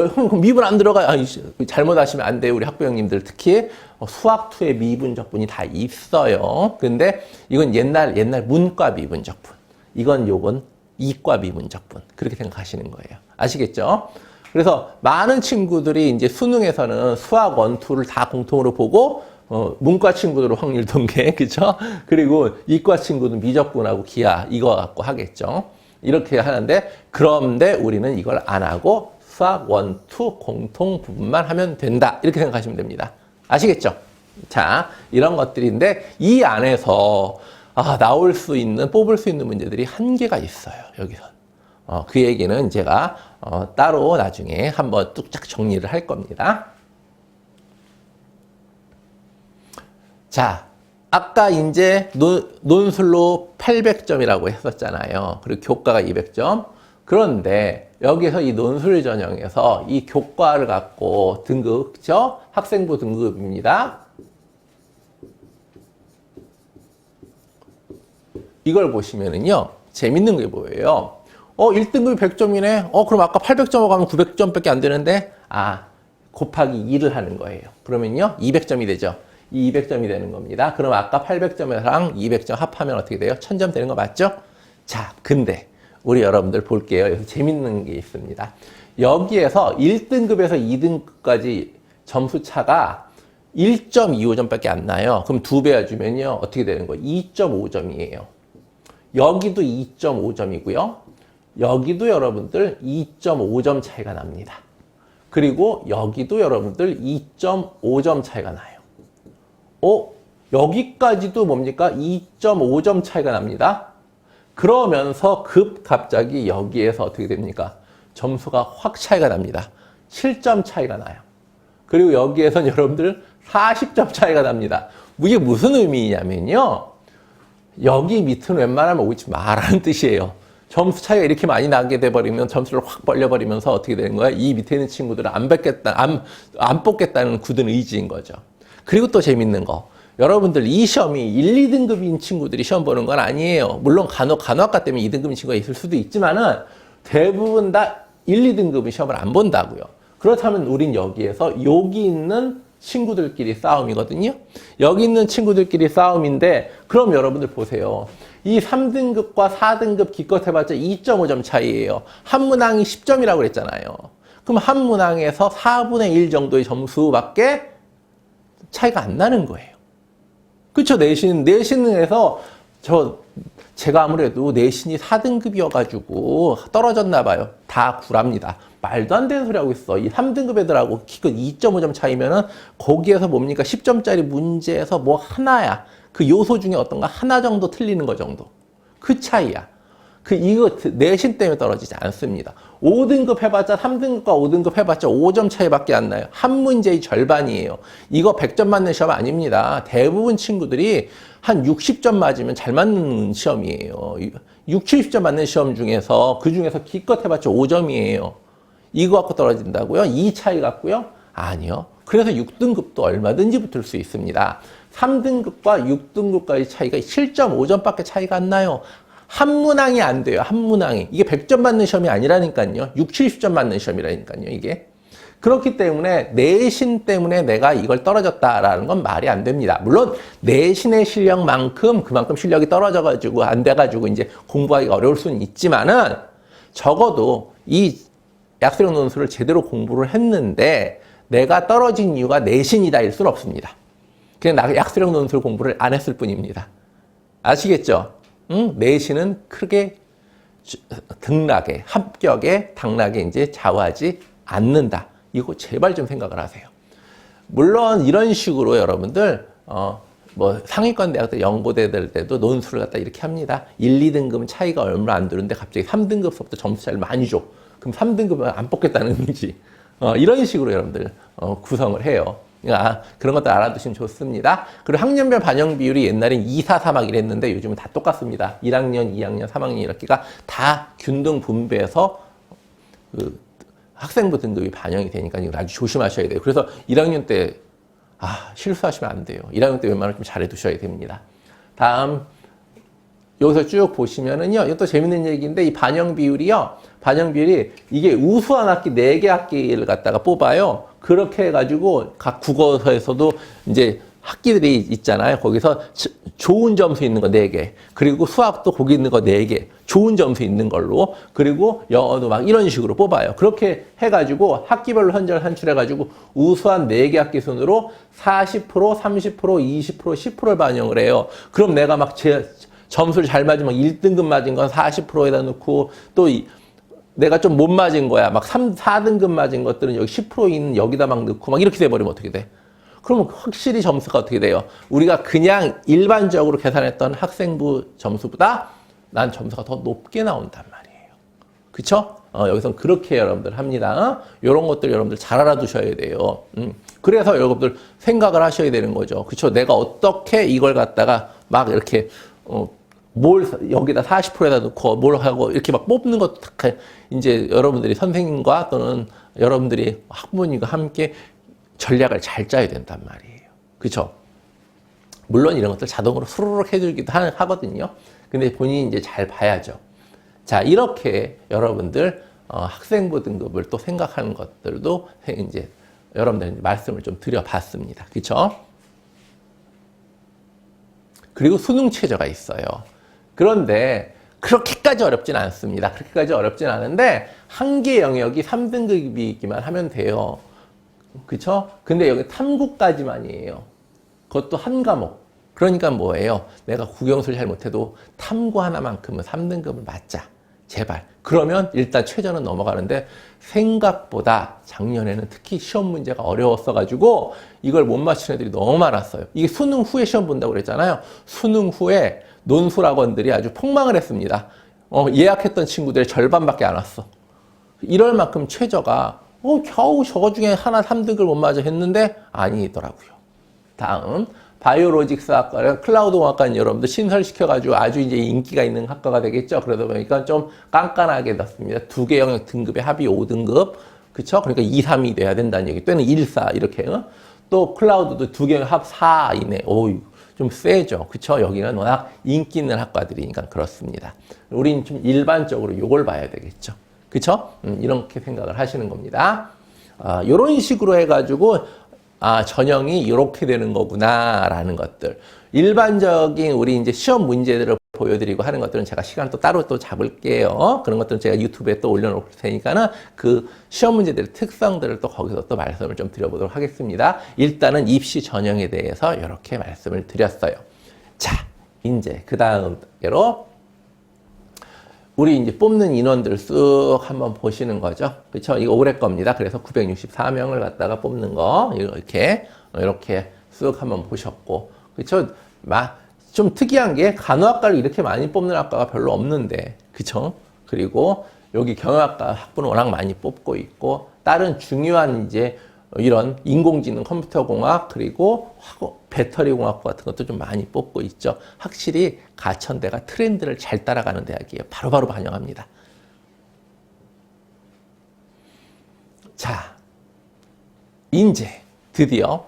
미분 안 들어가요. 잘못하시면 안 돼요. 우리 학부형님들 특히 수학2의 미분적분이 다 있어요. 근데 이건 옛날 문과 미분적분. 요건 이과 미분적분. 그렇게 생각하시는 거예요. 아시겠죠? 그래서 많은 친구들이 이제 수능에서는 수학 1, 2를 다 공통으로 보고 문과 친구들은 확률 통계, 그죠? 그리고 이과 친구들은 미적분하고 기하 이거 갖고 하겠죠. 이렇게 하는데 그런데 우리는 이걸 안 하고 수학 1, 2 공통 부분만 하면 된다. 이렇게 생각하시면 됩니다. 아시겠죠? 자, 이런 것들인데 이 안에서 나올 수 있는, 뽑을 수 있는 문제들이 한계가 있어요. 여기서. 그 얘기는 제가 따로 나중에 한번 뚝딱 정리를 할 겁니다. 자, 아까 이제 논술로 800점이라고 했었잖아요. 그리고 교과가 200점. 그런데 여기서 이 논술 전형에서 이 교과를 갖고 등급, 그죠? 학생부 등급입니다. 이걸 보시면은요, 재밌는 게 뭐예요? 1등급이 100점이네? 그럼 아까 800점하고 하면 900점밖에 안 되는데? 곱하기 2를 하는 거예요. 그러면요, 200점이 되죠. 이 200점이 되는 겁니다. 그럼 아까 800점이랑 200점 합하면 어떻게 돼요? 1000점 되는 거 맞죠? 자, 근데 우리 여러분들 볼게요. 여기서 재밌는 게 있습니다. 여기에서 1등급에서 2등급까지 점수 차가 1.25점밖에 안 나요. 그럼 2배 해주면요, 어떻게 되는 거예요? 2.5점이에요. 여기도 2.5점이고요. 여기도 여러분들 2.5점 차이가 납니다. 그리고 여기도 여러분들 2.5점 차이가 나요. 여기까지도 뭡니까? 2.5점 차이가 납니다. 그러면서 갑자기 여기에서 어떻게 됩니까? 점수가 확 차이가 납니다. 7점 차이가 나요. 그리고 여기에선 여러분들 40점 차이가 납니다. 이게 무슨 의미냐면요. 여기 밑은 웬만하면 오지 마라는 뜻이에요. 점수 차이가 이렇게 많이 나게 돼버리면 점수를 확 벌려버리면서 어떻게 되는 거야? 이 밑에 있는 친구들을 안 뽑겠다는 굳은 의지인 거죠. 그리고 또 재밌는 거. 여러분들 이 시험이 1, 2등급인 친구들이 시험 보는 건 아니에요. 물론 간호학과 때문에 2등급인 친구가 있을 수도 있지만은 대부분 다 1, 2등급은 시험을 안 본다고요. 그렇다면 우린 여기에서 여기 있는 친구들끼리 싸움이거든요. 여기 있는 친구들끼리 싸움인데 그럼 여러분들 보세요. 이 3등급과 4등급 기껏 해봤자 2.5점 차이예요. 한 문항이 10점이라고 그랬잖아요. 그럼 한 문항에서 4분의 1 정도의 점수밖에 차이가 안 나는 거예요. 그렇죠? 내신에서 제가 아무래도 내신이 4등급이어가지고 떨어졌나 봐요. 다 구랍니다. 말도 안 되는 소리 하고 있어. 이 3등급 애들하고 기껏 2.5점 차이면은 거기에서 뭡니까? 10점짜리 문제에서 뭐 하나야. 그 요소 중에 어떤가 하나 정도 틀리는 거 정도. 그 차이야. 이거 내신 때문에 떨어지지 않습니다. 5등급 해봤자 3등급과 5등급 해봤자 5점 차이밖에 안 나요. 한 문제의 절반이에요. 이거 100점 맞는 시험 아닙니다. 대부분 친구들이 한 60점 맞으면 잘 맞는 시험이에요. 60, 70점 맞는 시험 중에서 그 중에서 기껏 해봤자 5점이에요. 이거 갖고 떨어진다고요? 이 차이 갖고요? 아니요. 그래서 6등급도 얼마든지 붙을 수 있습니다. 3등급과 6등급까지 차이가 7.5점밖에 차이가 안 나요. 한 문항이 안 돼요. 한 문항이. 이게 100점 맞는 시험이 아니라니까요. 60, 70점 맞는 시험이라니까요. 이게. 그렇기 때문에 내신 때문에 내가 이걸 떨어졌다라는 건 말이 안 됩니다. 물론 내신의 실력만큼 그만큼 실력이 떨어져가지고 안 돼가지고 이제 공부하기가 어려울 수는 있지만은 적어도 이 약수령 논술을 제대로 공부를 했는데 내가 떨어진 이유가 내신이다 일 수는 없습니다. 그냥 약수령 논술 공부를 안 했을 뿐입니다. 아시겠죠? 내신은 크게 등락에, 합격에, 당락에 이제 좌우하지 않는다. 이거 제발 좀 생각을 하세요. 물론 이런 식으로 여러분들 뭐 상위권 대학들 연고대들 때도 논술을 갖다 이렇게 합니다. 1, 2등급은 차이가 얼마 안 드는데 갑자기 3등급부터 점수 차이를 많이 줘. 그럼 3등급은 안 뽑겠다는 의지. 이런 식으로 여러분들 구성을 해요. 그런 것도 알아두시면 좋습니다. 그리고 학년별 반영 비율이 옛날엔 2, 4, 3학 이랬는데 요즘은 다 똑같습니다. 1학년, 2학년, 3학년 이렇게가 다 균등 분배해서 그 학생부 등급이 반영이 되니까 이거 아주 조심하셔야 돼요. 그래서 1학년 때 실수하시면 안 돼요. 1학년 때 웬만하면 좀 잘해두셔야 됩니다. 다음 여기서 쭉 보시면은요, 이것도 재밌는 얘기인데, 이 반영 비율이요, 반영 비율이 이게 우수한 학기 4개 학기를 갖다가 뽑아요. 그렇게 해가지고 각 국어서에서도 이제 학기들이 있잖아요. 거기서 좋은 점수 있는 거 4개. 그리고 수학도 거기 있는 거 4개. 좋은 점수 있는 걸로. 그리고 영어도 막 이런 식으로 뽑아요. 그렇게 해가지고 학기별로 산출해가지고 우수한 4개 학기 순으로 40%, 30%, 20%, 10%를 반영을 해요. 그럼 내가 막 점수를 잘 맞으면 1등급 맞은 건 40%에다 넣고 또 내가 좀 못 맞은 거야. 막 4등급 맞은 것들은 여기 10% 있는 여기다 막 넣고 막 이렇게 돼버리면 어떻게 돼? 그러면 확실히 점수가 어떻게 돼요? 우리가 그냥 일반적으로 계산했던 학생부 점수보다 난 점수가 더 높게 나온단 말이에요. 그쵸? 여기선 그렇게 여러분들 합니다. 이런 것들 여러분들 잘 알아두셔야 돼요. 그래서 여러분들 생각을 하셔야 되는 거죠. 그쵸? 내가 어떻게 이걸 갖다가 막 이렇게 뭘 여기다 40%에다 넣고 뭘 하고 이렇게 막 뽑는 것도 다 이제 여러분들이 선생님과 또는 여러분들이 학부모님과 함께 전략을 잘 짜야 된단 말이에요. 그렇죠? 물론 이런 것들 자동으로 수르륵 해주기도 하거든요. 근데 본인이 이제 잘 봐야죠. 자, 이렇게 여러분들 학생부 등급을 또 생각하는 것들도 이제 여러분들 말씀을 좀 드려봤습니다. 그렇죠? 그리고 수능 최저가 있어요. 그런데 그렇게까지 어렵진 않습니다. 그렇게까지 어렵진 않은데 한 개 영역이 3등급이기만 하면 돼요. 그쵸? 근데 여기 탐구까지만이에요. 그것도 한 과목. 그러니까 뭐예요? 내가 국영수를 잘 못해도 탐구 하나만큼은 3등급을 맞자. 제발. 그러면 일단 최저는 넘어가는데 생각보다 작년에는 특히 시험 문제가 어려웠어가지고 이걸 못 맞추는 애들이 너무 많았어요. 이게 수능 후에 시험 본다고 그랬잖아요. 수능 후에 논술학원들이 아주 폭망을 했습니다. 예약했던 친구들의 절반밖에 안 왔어. 이럴 만큼 최저가 겨우 저거 중에 하나 3등급을 못 맞아 했는데 아니더라고요. 다음 바이오로직스 학과를 클라우드 공학과는 여러분들 신설시켜가지고 아주 이제 인기가 있는 학과가 되겠죠. 그러다 보니까 좀 깐깐하게 넣습니다. 2개 영역 등급의 합이 5등급. 그쵸? 그러니까 2, 3이 돼야 된다는 얘기. 또는 1, 4 이렇게. 또 클라우드도 2개 영역 합 4 이내. 오유. 좀 세죠. 그쵸? 여기는 워낙 인기 있는 학과들이니까 그렇습니다. 우린 좀 일반적으로 요걸 봐야 되겠죠. 그쵸? 이렇게 생각을 하시는 겁니다. 요런 식으로 해가지고 전형이 이렇게 되는 거구나라는 것들. 일반적인 우리 이제 시험 문제들을 보여드리고 하는 것들은 제가 시간을 또 따로 또 잡을게요. 그런 것들은 제가 유튜브에 또 올려놓을 테니까는 그 시험 문제들의 특성들을 또 거기서 또 말씀을 좀 드려보도록 하겠습니다. 일단은 입시 전형에 대해서 이렇게 말씀을 드렸어요. 자, 이제 그 다음으로 우리 이제 뽑는 인원들 쓱 한번 보시는 거죠. 그렇죠? 이거 올해 겁니다. 그래서 964명을 갖다가 뽑는 거 이렇게 쓱 한번 보셨고, 그렇죠? 좀 특이한 게 간호학과를 이렇게 많이 뽑는 학과가 별로 없는데, 그렇죠? 그리고 여기 경영학과 학부는 워낙 많이 뽑고 있고, 다른 중요한 이제 이런 인공지능, 컴퓨터공학, 그리고 배터리공학 같은 것도 좀 많이 뽑고 있죠. 확실히 가천대가 트렌드를 잘 따라가는 대학이에요. 바로바로 반영합니다. 자, 이제 드디어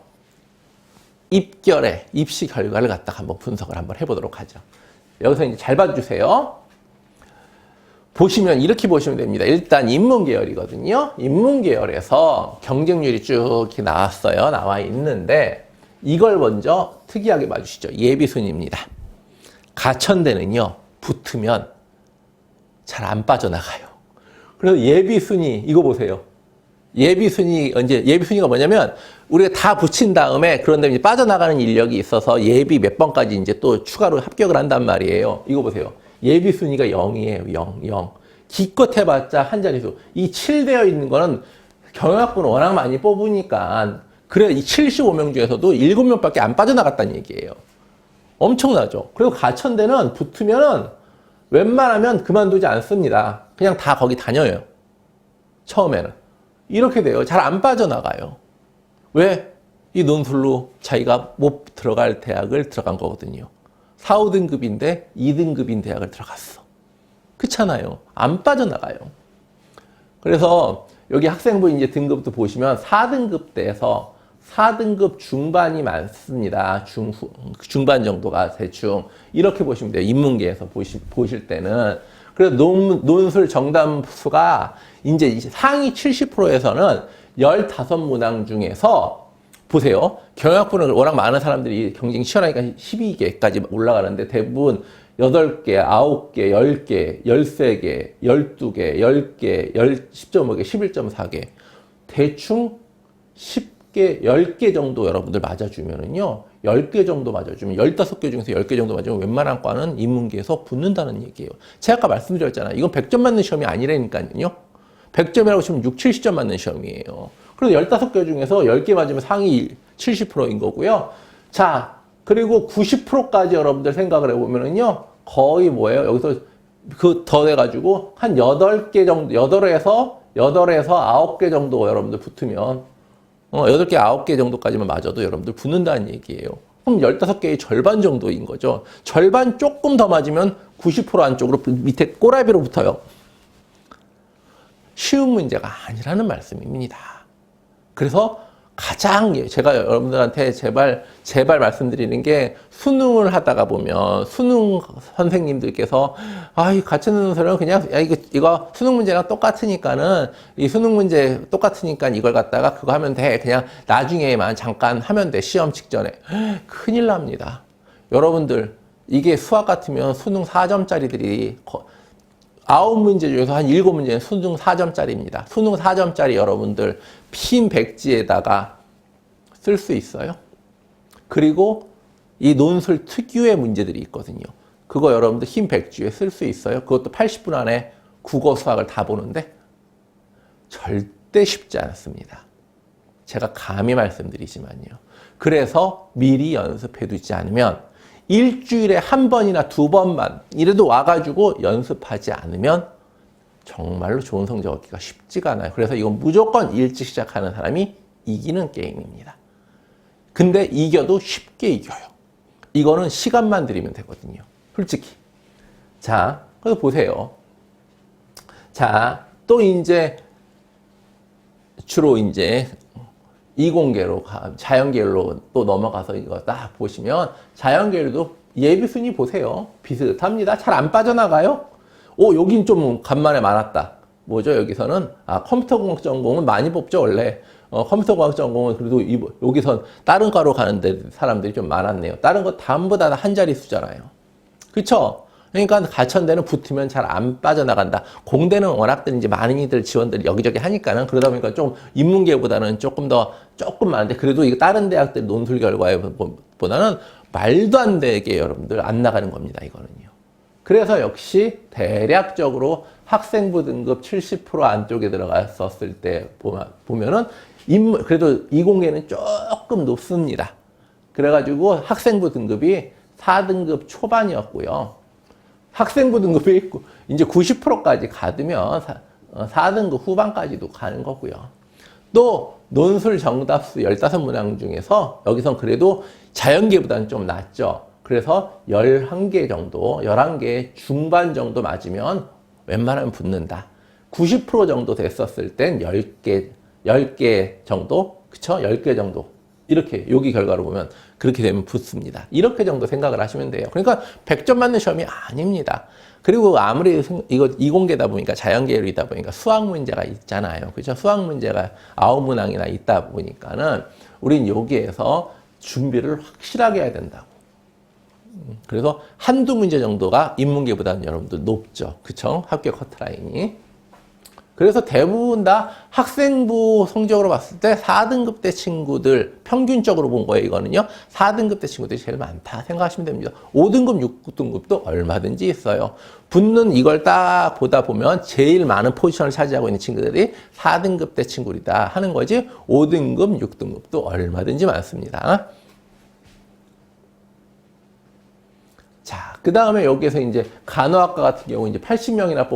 입결의 입시 결과를 갖다가 한번 분석을 한번 해보도록 하죠. 여기서 이제 잘 봐주세요. 보시면 이렇게 보시면 됩니다. 일단 인문계열이거든요. 인문계열에서 경쟁률이 쭉 이렇게 나왔어요. 나와 있는데 이걸 먼저 특이하게 봐주시죠. 예비순입니다. 가천대는요. 붙으면 잘 안 빠져나가요. 그래서 예비순위 이거 보세요. 예비순위가 뭐냐면 우리가 다 붙인 다음에 그런데 이제 빠져나가는 인력이 있어서 예비 몇 번까지 이제 또 추가로 합격을 한단 말이에요. 이거 보세요. 예비 순위가 0이에요. 0. 기껏 해봤자 한 자릿수. 이 7되어 있는 거는 경영학부는 워낙 많이 뽑으니까 그래 이 75명 중에서도 7명밖에 안 빠져나갔다는 얘기예요. 엄청나죠. 그리고 가천대는 붙으면은 웬만하면 그만두지 않습니다. 그냥 다 거기 다녀요. 처음에는. 이렇게 돼요. 잘 안 빠져나가요. 왜? 이 논술로 자기가 못 들어갈 대학을 들어간 거거든요. 4, 5등급인데 2등급인 대학을 들어갔어. 그렇잖아요. 안 빠져나가요. 그래서 여기 학생부 이제 등급도 보시면 4등급 대에서 4등급 중반이 많습니다. 중반 정도가 대충 이렇게 보시면 돼요. 인문계에서 보실 때는. 그래서 논술 정답수가 이제 상위 70%에서는 15문항 중에서 보세요. 경영학부는 워낙 많은 사람들이 경쟁이 치열하니까 12개까지 올라가는데 대부분 8개, 9개, 10개, 13개, 12개, 10개, 10.5개, 11.4개. 대충 10개, 10개 정도 여러분들 맞아주면은요. 10개 정도 맞아주면 15개 중에서 10개 정도 맞으면 웬만한 과는 인문계에서 붙는다는 얘기예요. 제가 아까 말씀드렸잖아요. 이건 100점 맞는 시험이 아니라니까요. 100점이라고 치면 6, 70점 맞는 시험이에요. 그래서 15개 중에서 10개 맞으면 상위 70%인 거고요. 자, 그리고 90%까지 여러분들 생각을 해보면은요. 거의 뭐예요? 여기서 더 돼가지고 한 8개 정도, 8에서 9개 정도 여러분들 붙으면 8개, 9개 정도까지만 맞아도 여러분들 붙는다는 얘기예요. 그럼 15개의 절반 정도인 거죠. 절반 조금 더 맞으면 90% 안쪽으로 밑에 꼬라비로 붙어요. 쉬운 문제가 아니라는 말씀입니다. 그래서 가장 제가 여러분들한테 제발 말씀드리는 게 수능을 하다가 보면 수능 선생님들께서 이 가천대 논술은 그냥 이거 수능 문제랑 똑같으니까는 이 수능 문제 똑같으니까 이걸 갖다가 그거 하면 돼. 그냥 나중에만 잠깐 하면 돼. 시험 직전에. 큰일 납니다. 여러분들 이게 수학 같으면 수능 4점짜리들이 9문제 중에서 한 7문제는 수능 4점짜리입니다. 수능 4점짜리 여러분들 핀 백지에다가 쓸 수 있어요. 그리고 이 논술 특유의 문제들이 있거든요. 그거 여러분들 흰 백지에 쓸 수 있어요. 그것도 80분 안에 국어, 수학을 다 보는데 절대 쉽지 않습니다. 제가 감히 말씀드리지만요. 그래서 미리 연습해 두지 않으면 일주일에 한 번이나 두 번만 이래도 와가지고 연습하지 않으면 정말로 좋은 성적 얻기가 쉽지가 않아요. 그래서 이건 무조건 일찍 시작하는 사람이 이기는 게임입니다. 근데 이겨도 쉽게 이겨요. 이거는 시간만 들이면 되거든요. 솔직히. 자, 그래서 보세요. 자, 또 이제 주로 이제 이공계로 자연계열로 또 넘어가서 이거 딱 보시면 자연계열도 예비순위 보세요. 비슷합니다. 잘 안 빠져나가요. 여긴 좀 간만에 많았다. 뭐죠? 여기서는 컴퓨터공학 전공은 많이 뽑죠 원래. 컴퓨터공학 전공은 그래도 여기선 다른 과로 가는데 사람들이 좀 많았네요. 다른 거 전부 다 한 자릿수잖아요. 그쵸? 그러니까 가천대는 붙으면 잘 안 빠져나간다. 공대는 워낙들 이제 많이들 지원들 여기저기 하니까는 그러다 보니까 좀 인문계보다는 조금 많은데 그래도 이거 다른 대학들 논술 결과에 보다는 말도 안 되게 여러분들 안 나가는 겁니다. 이거는요. 그래서 역시 대략적으로 학생부 등급 70% 안쪽에 들어갔었을 때 보면은 그래도 이공계는 조금 높습니다. 그래가지고 학생부 등급이 4등급 초반이었고요. 학생부 등급이 이제 90%까지 가두면 4등급 후반까지도 가는 거고요. 또 논술 정답수 15문항 중에서 여기선 그래도 자연계보다는 좀 낮죠. 그래서 11개 정도, 11개 중반 정도 맞으면 웬만하면 붙는다. 90% 정도 됐었을 땐 10개 정도, 그쵸? 10개 정도. 이렇게 여기 결과로 보면 그렇게 되면 붙습니다. 이렇게 정도 생각을 하시면 돼요. 그러니까 100점 맞는 시험이 아닙니다. 그리고 아무리 이거 이공계다 보니까 자연계열이다 보니까 수학 문제가 있잖아요. 그죠? 수학 문제가 9문항이나 있다 보니까는 우린 여기에서 준비를 확실하게 해야 된다고. 그래서 한두 문제 정도가 인문계보다는 여러분들 높죠. 그쵸? 합격 커트라인이. 그래서 대부분 다 학생부 성적으로 봤을 때 4등급 대 친구들 평균적으로 본 거예요. 이거는요. 4등급 대 친구들이 제일 많다 생각하시면 됩니다. 5등급, 6등급도 얼마든지 있어요. 붙는 이걸 딱 보다 보면 제일 많은 포지션을 차지하고 있는 친구들이 4등급 대 친구이다 하는 거지 5등급, 6등급도 얼마든지 많습니다. 자, 그 다음에 여기에서 이제 간호학과 같은 경우 이제 80명이나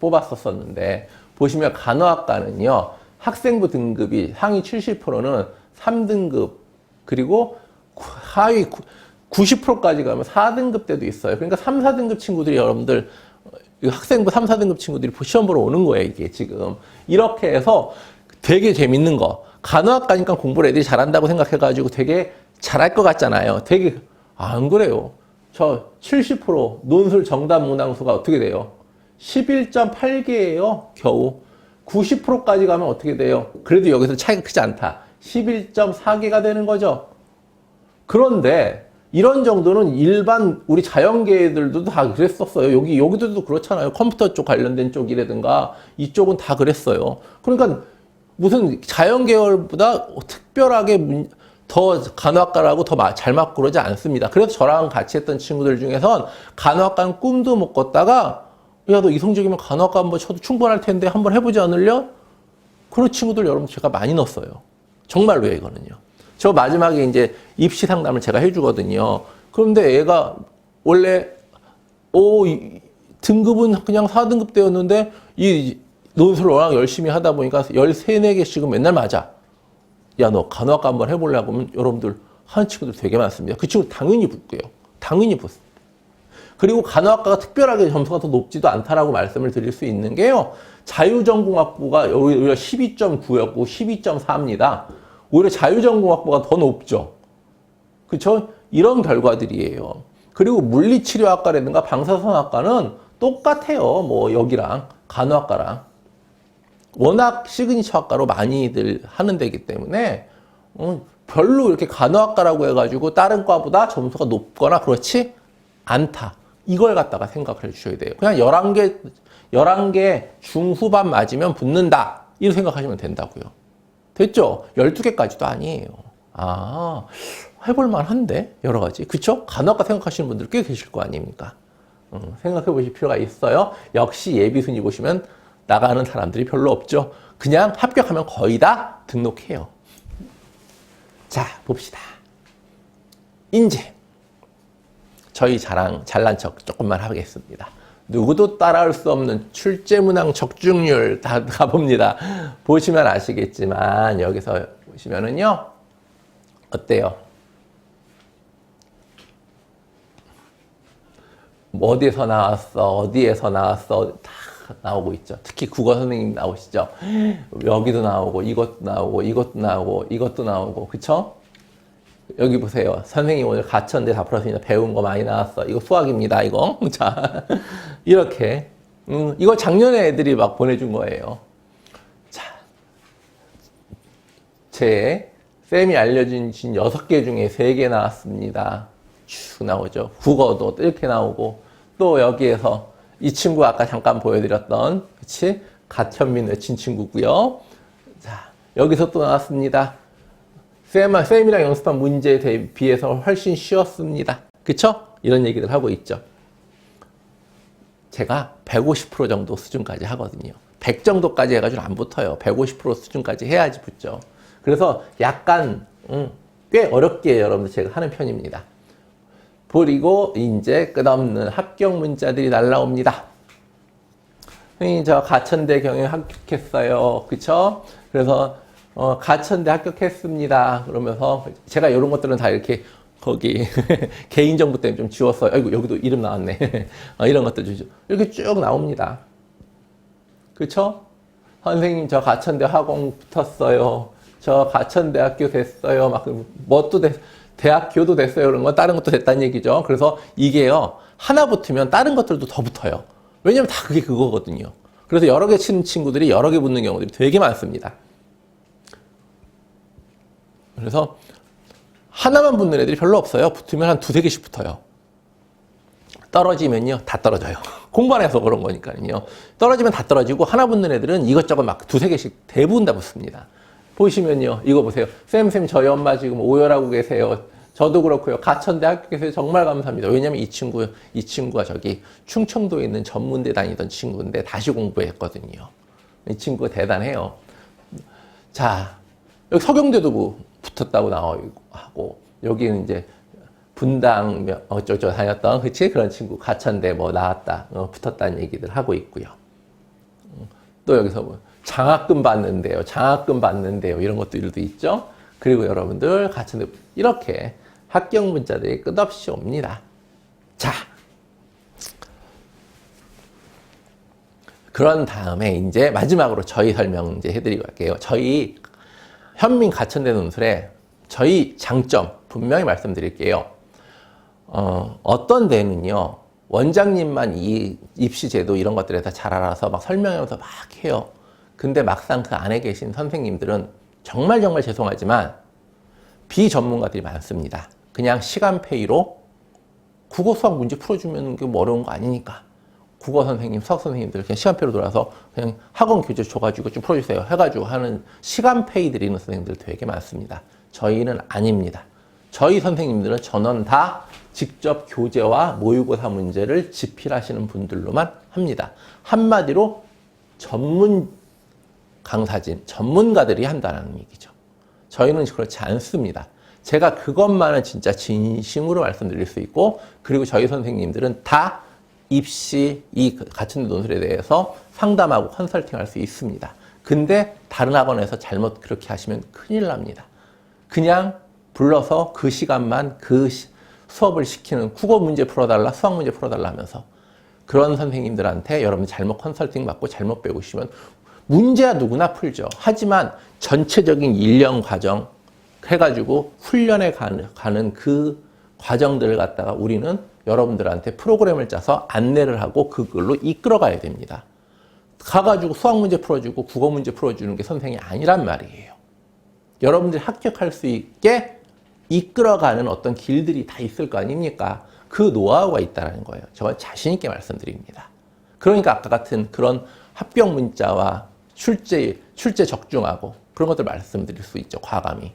뽑았었는데 보시면 간호학과는요, 학생부 등급이 상위 70%는 3등급, 그리고 하위 90%까지 가면 4등급 때도 있어요. 그러니까 3, 4등급 친구들이 여러분들, 학생부 3, 4등급 친구들이 시험 보러 오는 거예요, 이게 지금. 이렇게 해서 되게 재밌는 거. 간호학과니까 공부를 애들이 잘한다고 생각해가지고 되게 잘할 것 같잖아요. 되게, 안 그래요. 저 70% 논술 정답 문항수가 어떻게 돼요? 11.8개예요. 겨우. 90%까지 가면 어떻게 돼요? 그래도 여기서 차이가 크지 않다. 11.4개가 되는 거죠. 그런데 이런 정도는 일반 우리 자연계들도 다 그랬었어요. 여기도 그렇잖아요. 컴퓨터 쪽 관련된 쪽이라든가 이쪽은 다 그랬어요. 그러니까 무슨 자연계열보다 특별하게 더 간호학과라고 더 잘 맞고 그러지 않습니다. 그래서 저랑 같이 했던 친구들 중에선 간호학과는 꿈도 못 꿨다가 야, 너 이성적이면 간호학과 한번 쳐도 충분할 텐데 한번 해보지 않을려? 그런 친구들 여러분 제가 많이 넣었어요. 정말로요, 이거는요. 저 마지막에 이제 입시 상담을 제가 해주거든요. 그런데 얘가 원래 등급은 그냥 4등급 때였는데 이 논술을 워낙 열심히 하다 보니까 13, 14개씩은 맨날 맞아. 야, 너 간호학과 한번 해보려고 하면 여러분들 하는 친구들 되게 많습니다. 그 친구 당연히 붙고요. 당연히 붙습니다. 그리고 간호학과가 특별하게 점수가 더 높지도 않다라고 말씀을 드릴 수 있는 게요. 자유전공학부가 오히려 12.9였고 12.4입니다. 오히려 자유전공학부가 더 높죠. 그렇죠? 이런 결과들이에요. 그리고 물리치료학과라든가 방사선학과는 똑같아요. 뭐 여기랑 간호학과랑. 워낙 시그니처 학과로 많이들 하는 데이기 때문에 별로 이렇게 간호학과라고 해가지고 다른 과보다 점수가 높거나 그렇지 않다. 이걸 갖다가 생각을 해주셔야 돼요. 그냥 11개 중후반 맞으면 붙는다. 이렇게 생각하시면 된다고요. 됐죠? 12개까지도 아니에요. 해볼만 한데? 여러 가지. 그쵸? 간호학과 생각하시는 분들 꽤 계실 거 아닙니까? 생각해 보실 필요가 있어요. 역시 예비순위 보시면 나가는 사람들이 별로 없죠. 그냥 합격하면 거의 다 등록해요. 자, 봅시다. 이제 저희 잘난 척 조금만 하겠습니다. 누구도 따라올 수 없는 출제문항 적중률 다 가봅니다. 보시면 아시겠지만 여기서 보시면은요. 어때요? 어디에서 나왔어? 어디에서 나왔어? 다 나오고 있죠. 특히 국어 선생님 나오시죠. 여기도 나오고 이것도 나오고 이것도 나오고 이것도 나오고 그쵸? 여기 보세요. 선생님 오늘 가천대 다 풀었으니까 배운 거 많이 나왔어. 이거 수학입니다. 이거. 자, 이렇게 이거 작년에 애들이 막 보내준 거예요. 자, 제 쌤이 알려준 6개 중에 3개 나왔습니다. 쭉 나오죠. 국어도 이렇게 나오고 또 여기에서 이 친구 아까 잠깐 보여드렸던 그치? 갓현민 외친 친구고요. 자, 여기서 또 나왔습니다. 쌤이랑 연습한 문제에 비해서 훨씬 쉬웠습니다. 그쵸? 이런 얘기들 하고 있죠. 제가 150% 정도 수준까지 하거든요. 100 정도까지 해가지고 안 붙어요. 150% 수준까지 해야지 붙죠. 그래서 약간 꽤 어렵게 여러분들 제가 하는 편입니다. 그리고 이제 끝없는 합격 문자들이 날라옵니다. 선생님 저 가천대 경영 합격했어요. 그쵸? 그래서 가천대 합격했습니다. 그러면서 제가 이런 것들은 다 이렇게 거기 개인정보 때문에 좀 지웠어요. 아이고 여기도 이름 나왔네. 이런 것들 이렇게 쭉 나옵니다. 그쵸? 선생님 저 가천대 학원 붙었어요. 저 가천대학교 됐어요. 막 뭣도 대학교도 됐어요. 그런 건 다른 것도 됐다는 얘기죠. 그래서 이게요. 하나 붙으면 다른 것들도 더 붙어요. 왜냐면 다 그게 그거거든요. 그래서 여러 개 치는 친구들이 여러 개 붙는 경우들이 되게 많습니다. 그래서 하나만 붙는 애들이 별로 없어요. 붙으면 한 2-3개씩 붙어요. 떨어지면요. 다 떨어져요. 공부 안 해서 그런 거니까요. 떨어지면 다 떨어지고 하나 붙는 애들은 이것저것 막 2-3개씩 대부분 다 붙습니다. 보시면요. 이거 보세요. 쌤 저희 엄마 지금 오열하고 계세요. 저도 그렇고요. 가천대 합격해서 정말 감사합니다. 왜냐면 이 친구가 저기 충청도에 있는 전문대 다니던 친구인데 다시 공부했거든요. 이 친구가 대단해요. 자, 여기 서경대도 붙었다고 나오고 여기는 이제 분당 어쩌고 다녔던 그치? 그런 친구 가천대 뭐 나왔다 붙었다는 얘기들 하고 있고요. 또 여기서 뭐 장학금 받는데요 이런 것들도 있죠. 그리고 여러분들 가천대 이렇게 합격 문자들이 끝없이 옵니다. 자, 그런 다음에 이제 마지막으로 저희 설명 이제 해드리고 갈게요. 저희 현민 가천대 논술에 저희 장점 분명히 말씀드릴게요. 어떤 데는요, 원장님만 이 입시제도 이런 것들에 다 잘 알아서 막 설명하면서 막 해요. 근데 막상 그 안에 계신 선생님들은 정말 죄송하지만 비전문가들이 많습니다. 그냥 시간페이로 국어 수학 문제 풀어주면 그게 뭐 어려운 거 아니니까. 국어 선생님, 수학 선생님들 그냥 시간페이로 돌아서 그냥 학원 교재 줘가지고 좀 풀어주세요 해가지고 하는 시간페이 드리는 선생님들 되게 많습니다. 저희는 아닙니다. 저희 선생님들은 전원 다 직접 교재와 모의고사 문제를 집필하시는 분들로만 합니다. 한마디로 전문 강사진, 전문가들이 한다는 얘기죠. 저희는 그렇지 않습니다. 제가 그것만은 진짜 진심으로 말씀드릴 수 있고, 그리고 저희 선생님들은 다 입시, 이 가천대 논술에 대해서 상담하고 컨설팅 할 수 있습니다. 근데 다른 학원에서 잘못 그렇게 하시면 큰일 납니다. 그냥 불러서 그 시간만 그 수업을 시키는 국어 문제 풀어달라, 수학 문제 풀어달라 하면서 그런 선생님들한테 여러분 잘못 컨설팅 받고 잘못 배우시면 문제야 누구나 풀죠. 하지만 전체적인 1년 과정 해가지고 훈련에 가는 그 과정들을 갖다가 우리는 여러분들한테 프로그램을 짜서 안내를 하고 그걸로 이끌어 가야 됩니다. 가가지고 수학 문제 풀어주고 국어 문제 풀어주는 게 선생이 아니란 말이에요. 여러분들이 합격할 수 있게 이끌어가는 어떤 길들이 다 있을 거 아닙니까? 그 노하우가 있다는 거예요. 제가 자신 있게 말씀드립니다. 그러니까 아까 같은 그런 합격 문자와 출제 적중하고 그런 것들 말씀드릴 수 있죠. 과감히.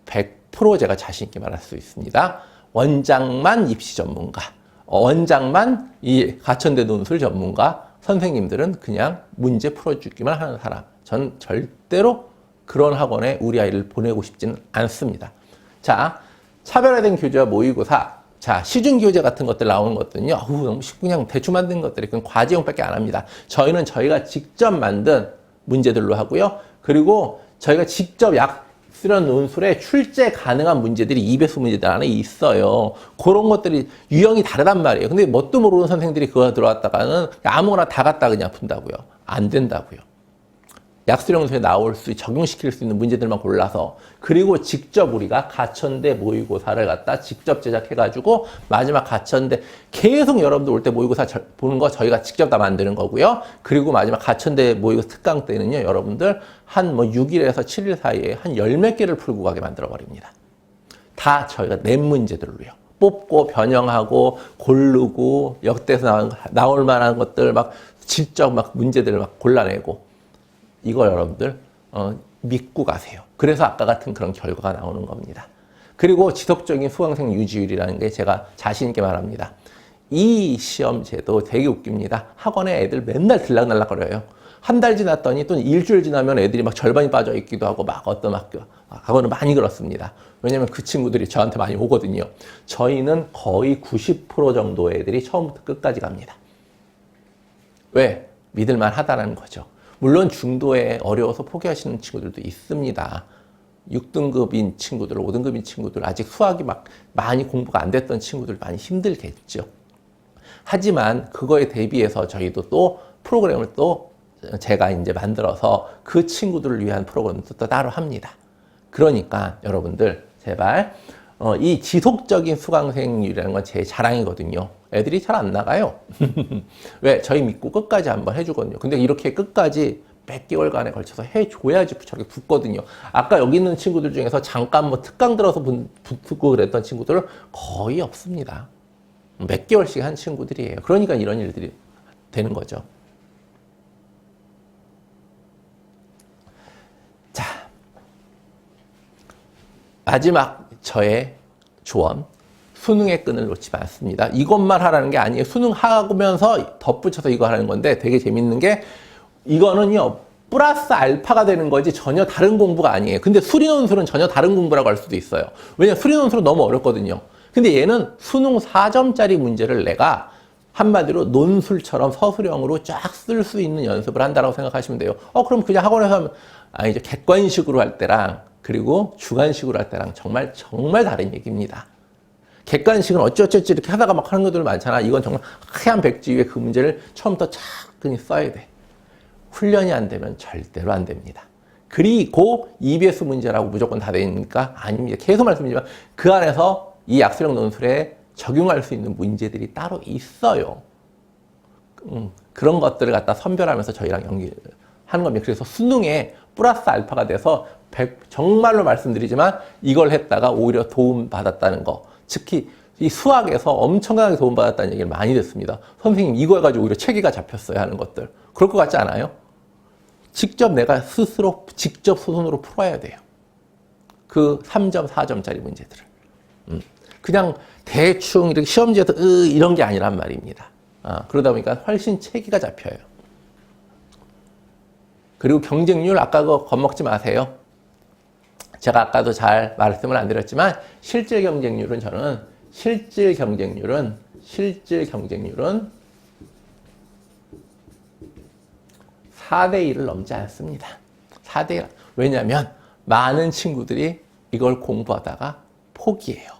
100% 제가 자신 있게 말할 수 있습니다. 원장만 입시 전문가, 원장만 이 가천대 논술 전문가 선생님들은 그냥 문제 풀어주기만 하는 사람. 전 절대로 그런 학원에 우리 아이를 보내고 싶지는 않습니다. 자, 차별화된 교재와 모의고사. 자, 시중 교재 같은 것들 나오는 것들은요, 너무 그냥 대충 만든 것들이 그냥 과제용밖에 안 합니다. 저희는 저희가 직접 만든 문제들로 하고요. 그리고 저희가 직접 약수련 논술에 출제 가능한 문제들이 이배수 문제들 안에 있어요. 그런 것들이 유형이 다르단 말이에요. 근데 뭣도 모르는 선생님들이 그거 들어왔다가는 아무거나 다 갖다 그냥 푼다고요. 안 된다고요. 약수령 논술에 나올 수, 적용시킬 수 있는 문제들만 골라서, 그리고 직접 우리가 가천대 모의고사를 갖다 직접 제작해가지고 마지막 가천대 계속 여러분들 올 때 모의고사 보는 거 저희가 직접 다 만드는 거고요. 그리고 마지막 가천대 모의고사 특강 때는요, 여러분들 한 6일에서 7일 사이에 한 10몇 개를 풀고 가게 만들어 버립니다. 다 저희가 낸 문제들로요. 뽑고 변형하고 고르고 역대에서 나올 만한 것들 막 직접 막 문제들을 막 골라내고, 이거 여러분들 믿고 가세요. 그래서 아까 같은 그런 결과가 나오는 겁니다. 그리고 지속적인 수강생 유지율이라는 게 제가 자신 있게 말합니다. 이 시험제도 되게 웃깁니다. 학원에 애들 맨날 들락날락거려요. 한 달 지났더니 또 일주일 지나면 애들이 막 절반이 빠져 있기도 하고, 막 어떤 학원은 많이 그렇습니다. 왜냐면 그 친구들이 저한테 많이 오거든요. 저희는 거의 90% 정도의 애들이 처음부터 끝까지 갑니다. 왜? 믿을만 하다는 거죠. 물론 중도에 어려워서 포기하시는 친구들도 있습니다. 6등급인 친구들, 5등급인 친구들, 아직 수학이 막 많이 공부가 안 됐던 친구들 많이 힘들겠죠. 하지만 그거에 대비해서 저희도 또 프로그램을 또 제가 이제 만들어서 그 친구들을 위한 프로그램도 또 따로 합니다. 그러니까 여러분들 제발 이 지속적인 수강생률이라는 건 제 자랑이거든요. 애들이 잘 안 나가요. 왜? 저희 믿고 끝까지 한번 해주거든요. 근데 이렇게 끝까지 몇 개월간에 걸쳐서 해줘야지 저렇게 붙거든요. 아까 여기 있는 친구들 중에서 잠깐 특강 들어서 붙고 그랬던 친구들은 거의 없습니다. 몇 개월씩 한 친구들이에요. 그러니까 이런 일들이 되는 거죠. 자, 마지막 저의 조언. 수능의 끈을 놓지 않습니다. 이것만 하라는 게 아니에요. 수능 하면서 덧붙여서 이거 하는 건데 되게 재밌는 게, 이거는요, 플러스 알파가 되는 거지 전혀 다른 공부가 아니에요. 근데 수리논술은 전혀 다른 공부라고 할 수도 있어요. 왜냐면 수리논술은 너무 어렵거든요. 근데 얘는 수능 4점짜리 문제를 내가 한마디로 논술처럼 서술형으로 쫙 쓸 수 있는 연습을 한다고 생각하시면 돼요. 그럼 그냥 학원에서 하면, 이제 객관식으로 할 때랑 그리고 주관식으로 할 때랑 정말 다른 얘기입니다. 객관식은 어찌어찌 이렇게 하다가 막 하는 것들 많잖아. 이건 정말 하얀 백지 위에 그 문제를 처음부터 차근히 써야 돼. 훈련이 안 되면 절대로 안 됩니다. 그리고 EBS 문제라고 무조건 다 되니까 아닙니다. 계속 말씀드리지만 그 안에서 이 약수령 논술에 적용할 수 있는 문제들이 따로 있어요. 그런 것들을 갖다 선별하면서 저희랑 연기하는 겁니다. 그래서 수능에 플러스 알파가 돼서 정말로 말씀드리지만 이걸 했다가 오히려 도움받았다는 거. 특히 이 수학에서 엄청나게 도움받았다는 얘기를 많이 듣습니다. 선생님 이거 해가지고 오히려 체계가 잡혔어요 하는 것들. 그럴 것 같지 않아요? 직접 내가 스스로 직접 손으로 풀어야 돼요. 그 3점, 4점짜리 문제들을. 그냥 대충 이렇게 시험지에서 이런 게 아니란 말입니다. 그러다 보니까 훨씬 체계가 잡혀요. 그리고 경쟁률 아까 그거 겁먹지 마세요. 제가 아까도 잘 말씀을 안 드렸지만 실질 경쟁률은 4대1을 넘지 않습니다. 4대1. 왜냐하면 많은 친구들이 이걸 공부하다가 포기해요.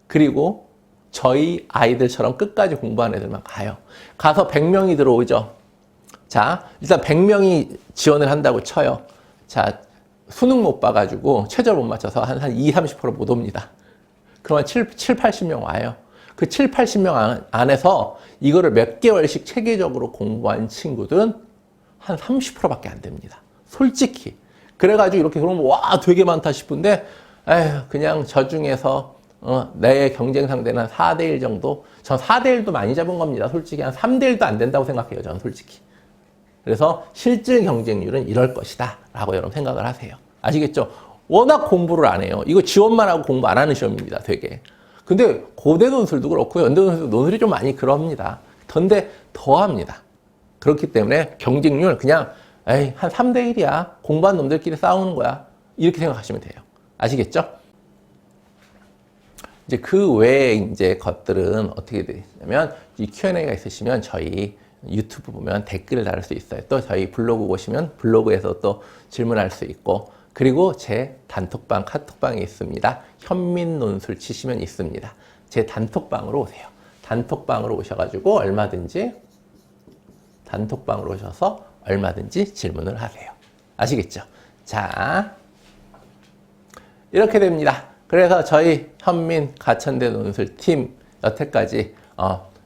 그리고 저희 아이들처럼 끝까지 공부하는 애들만 가요. 가서 100명이 들어오죠. 자, 일단 100명이 지원을 한다고 쳐요. 자, 수능 못 봐가지고 최저 못 맞춰서 한 20, 30% 못 옵니다. 그러면 80명 와요. 그 80명 안에서 이거를 몇 개월씩 체계적으로 공부한 친구들은 한 30%밖에 안 됩니다. 솔직히. 그래가지고 이렇게 그러면 와 되게 많다 싶은데 그냥 저 중에서 내 경쟁 상대는 한 4대1 정도? 전 4대1도 많이 잡은 겁니다. 솔직히 한 3대1도 안 된다고 생각해요. 저는 솔직히. 그래서 실질 경쟁률은 이럴 것이다 라고 여러분 생각을 하세요. 아시겠죠? 워낙 공부를 안 해요. 이거 지원만 하고 공부 안 하는 시험입니다. 되게. 근데 고대 논술도 그렇고 연대 논술도 논술이 좀 많이 그럽니다. 근데 더합니다. 그렇기 때문에 경쟁률 그냥 에이, 한 3대 1이야. 공부한 놈들끼리 싸우는 거야. 이렇게 생각하시면 돼요. 아시겠죠? 이제 그 외에 이제 것들은 어떻게 되냐면 이 Q&A가 있으시면 저희 유튜브 보면 댓글을 달을 수 있어요. 또 저희 블로그 보시면 블로그에서 또 질문할 수 있고, 그리고 제 단톡방, 카톡방이 있습니다. 현민논술 치시면 있습니다. 제 단톡방으로 오세요. 단톡방으로 오셔가지고 단톡방으로 오셔서 얼마든지 질문을 하세요. 아시겠죠? 자, 이렇게 됩니다. 그래서 저희 현민 가천대 논술팀 여태까지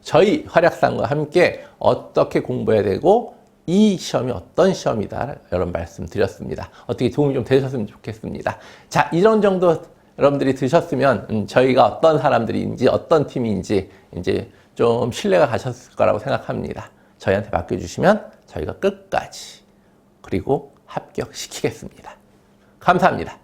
저희 활약상과 함께 어떻게 공부해야 되고 이 시험이 어떤 시험이다 이런 말씀 드렸습니다. 어떻게 도움이 좀 되셨으면 좋겠습니다. 자, 이런 정도 여러분들이 드셨으면 저희가 어떤 사람들인지 어떤 팀인지 이제 좀 신뢰가 가셨을 거라고 생각합니다. 저희한테 맡겨주시면 저희가 끝까지 그리고 합격시키겠습니다. 감사합니다.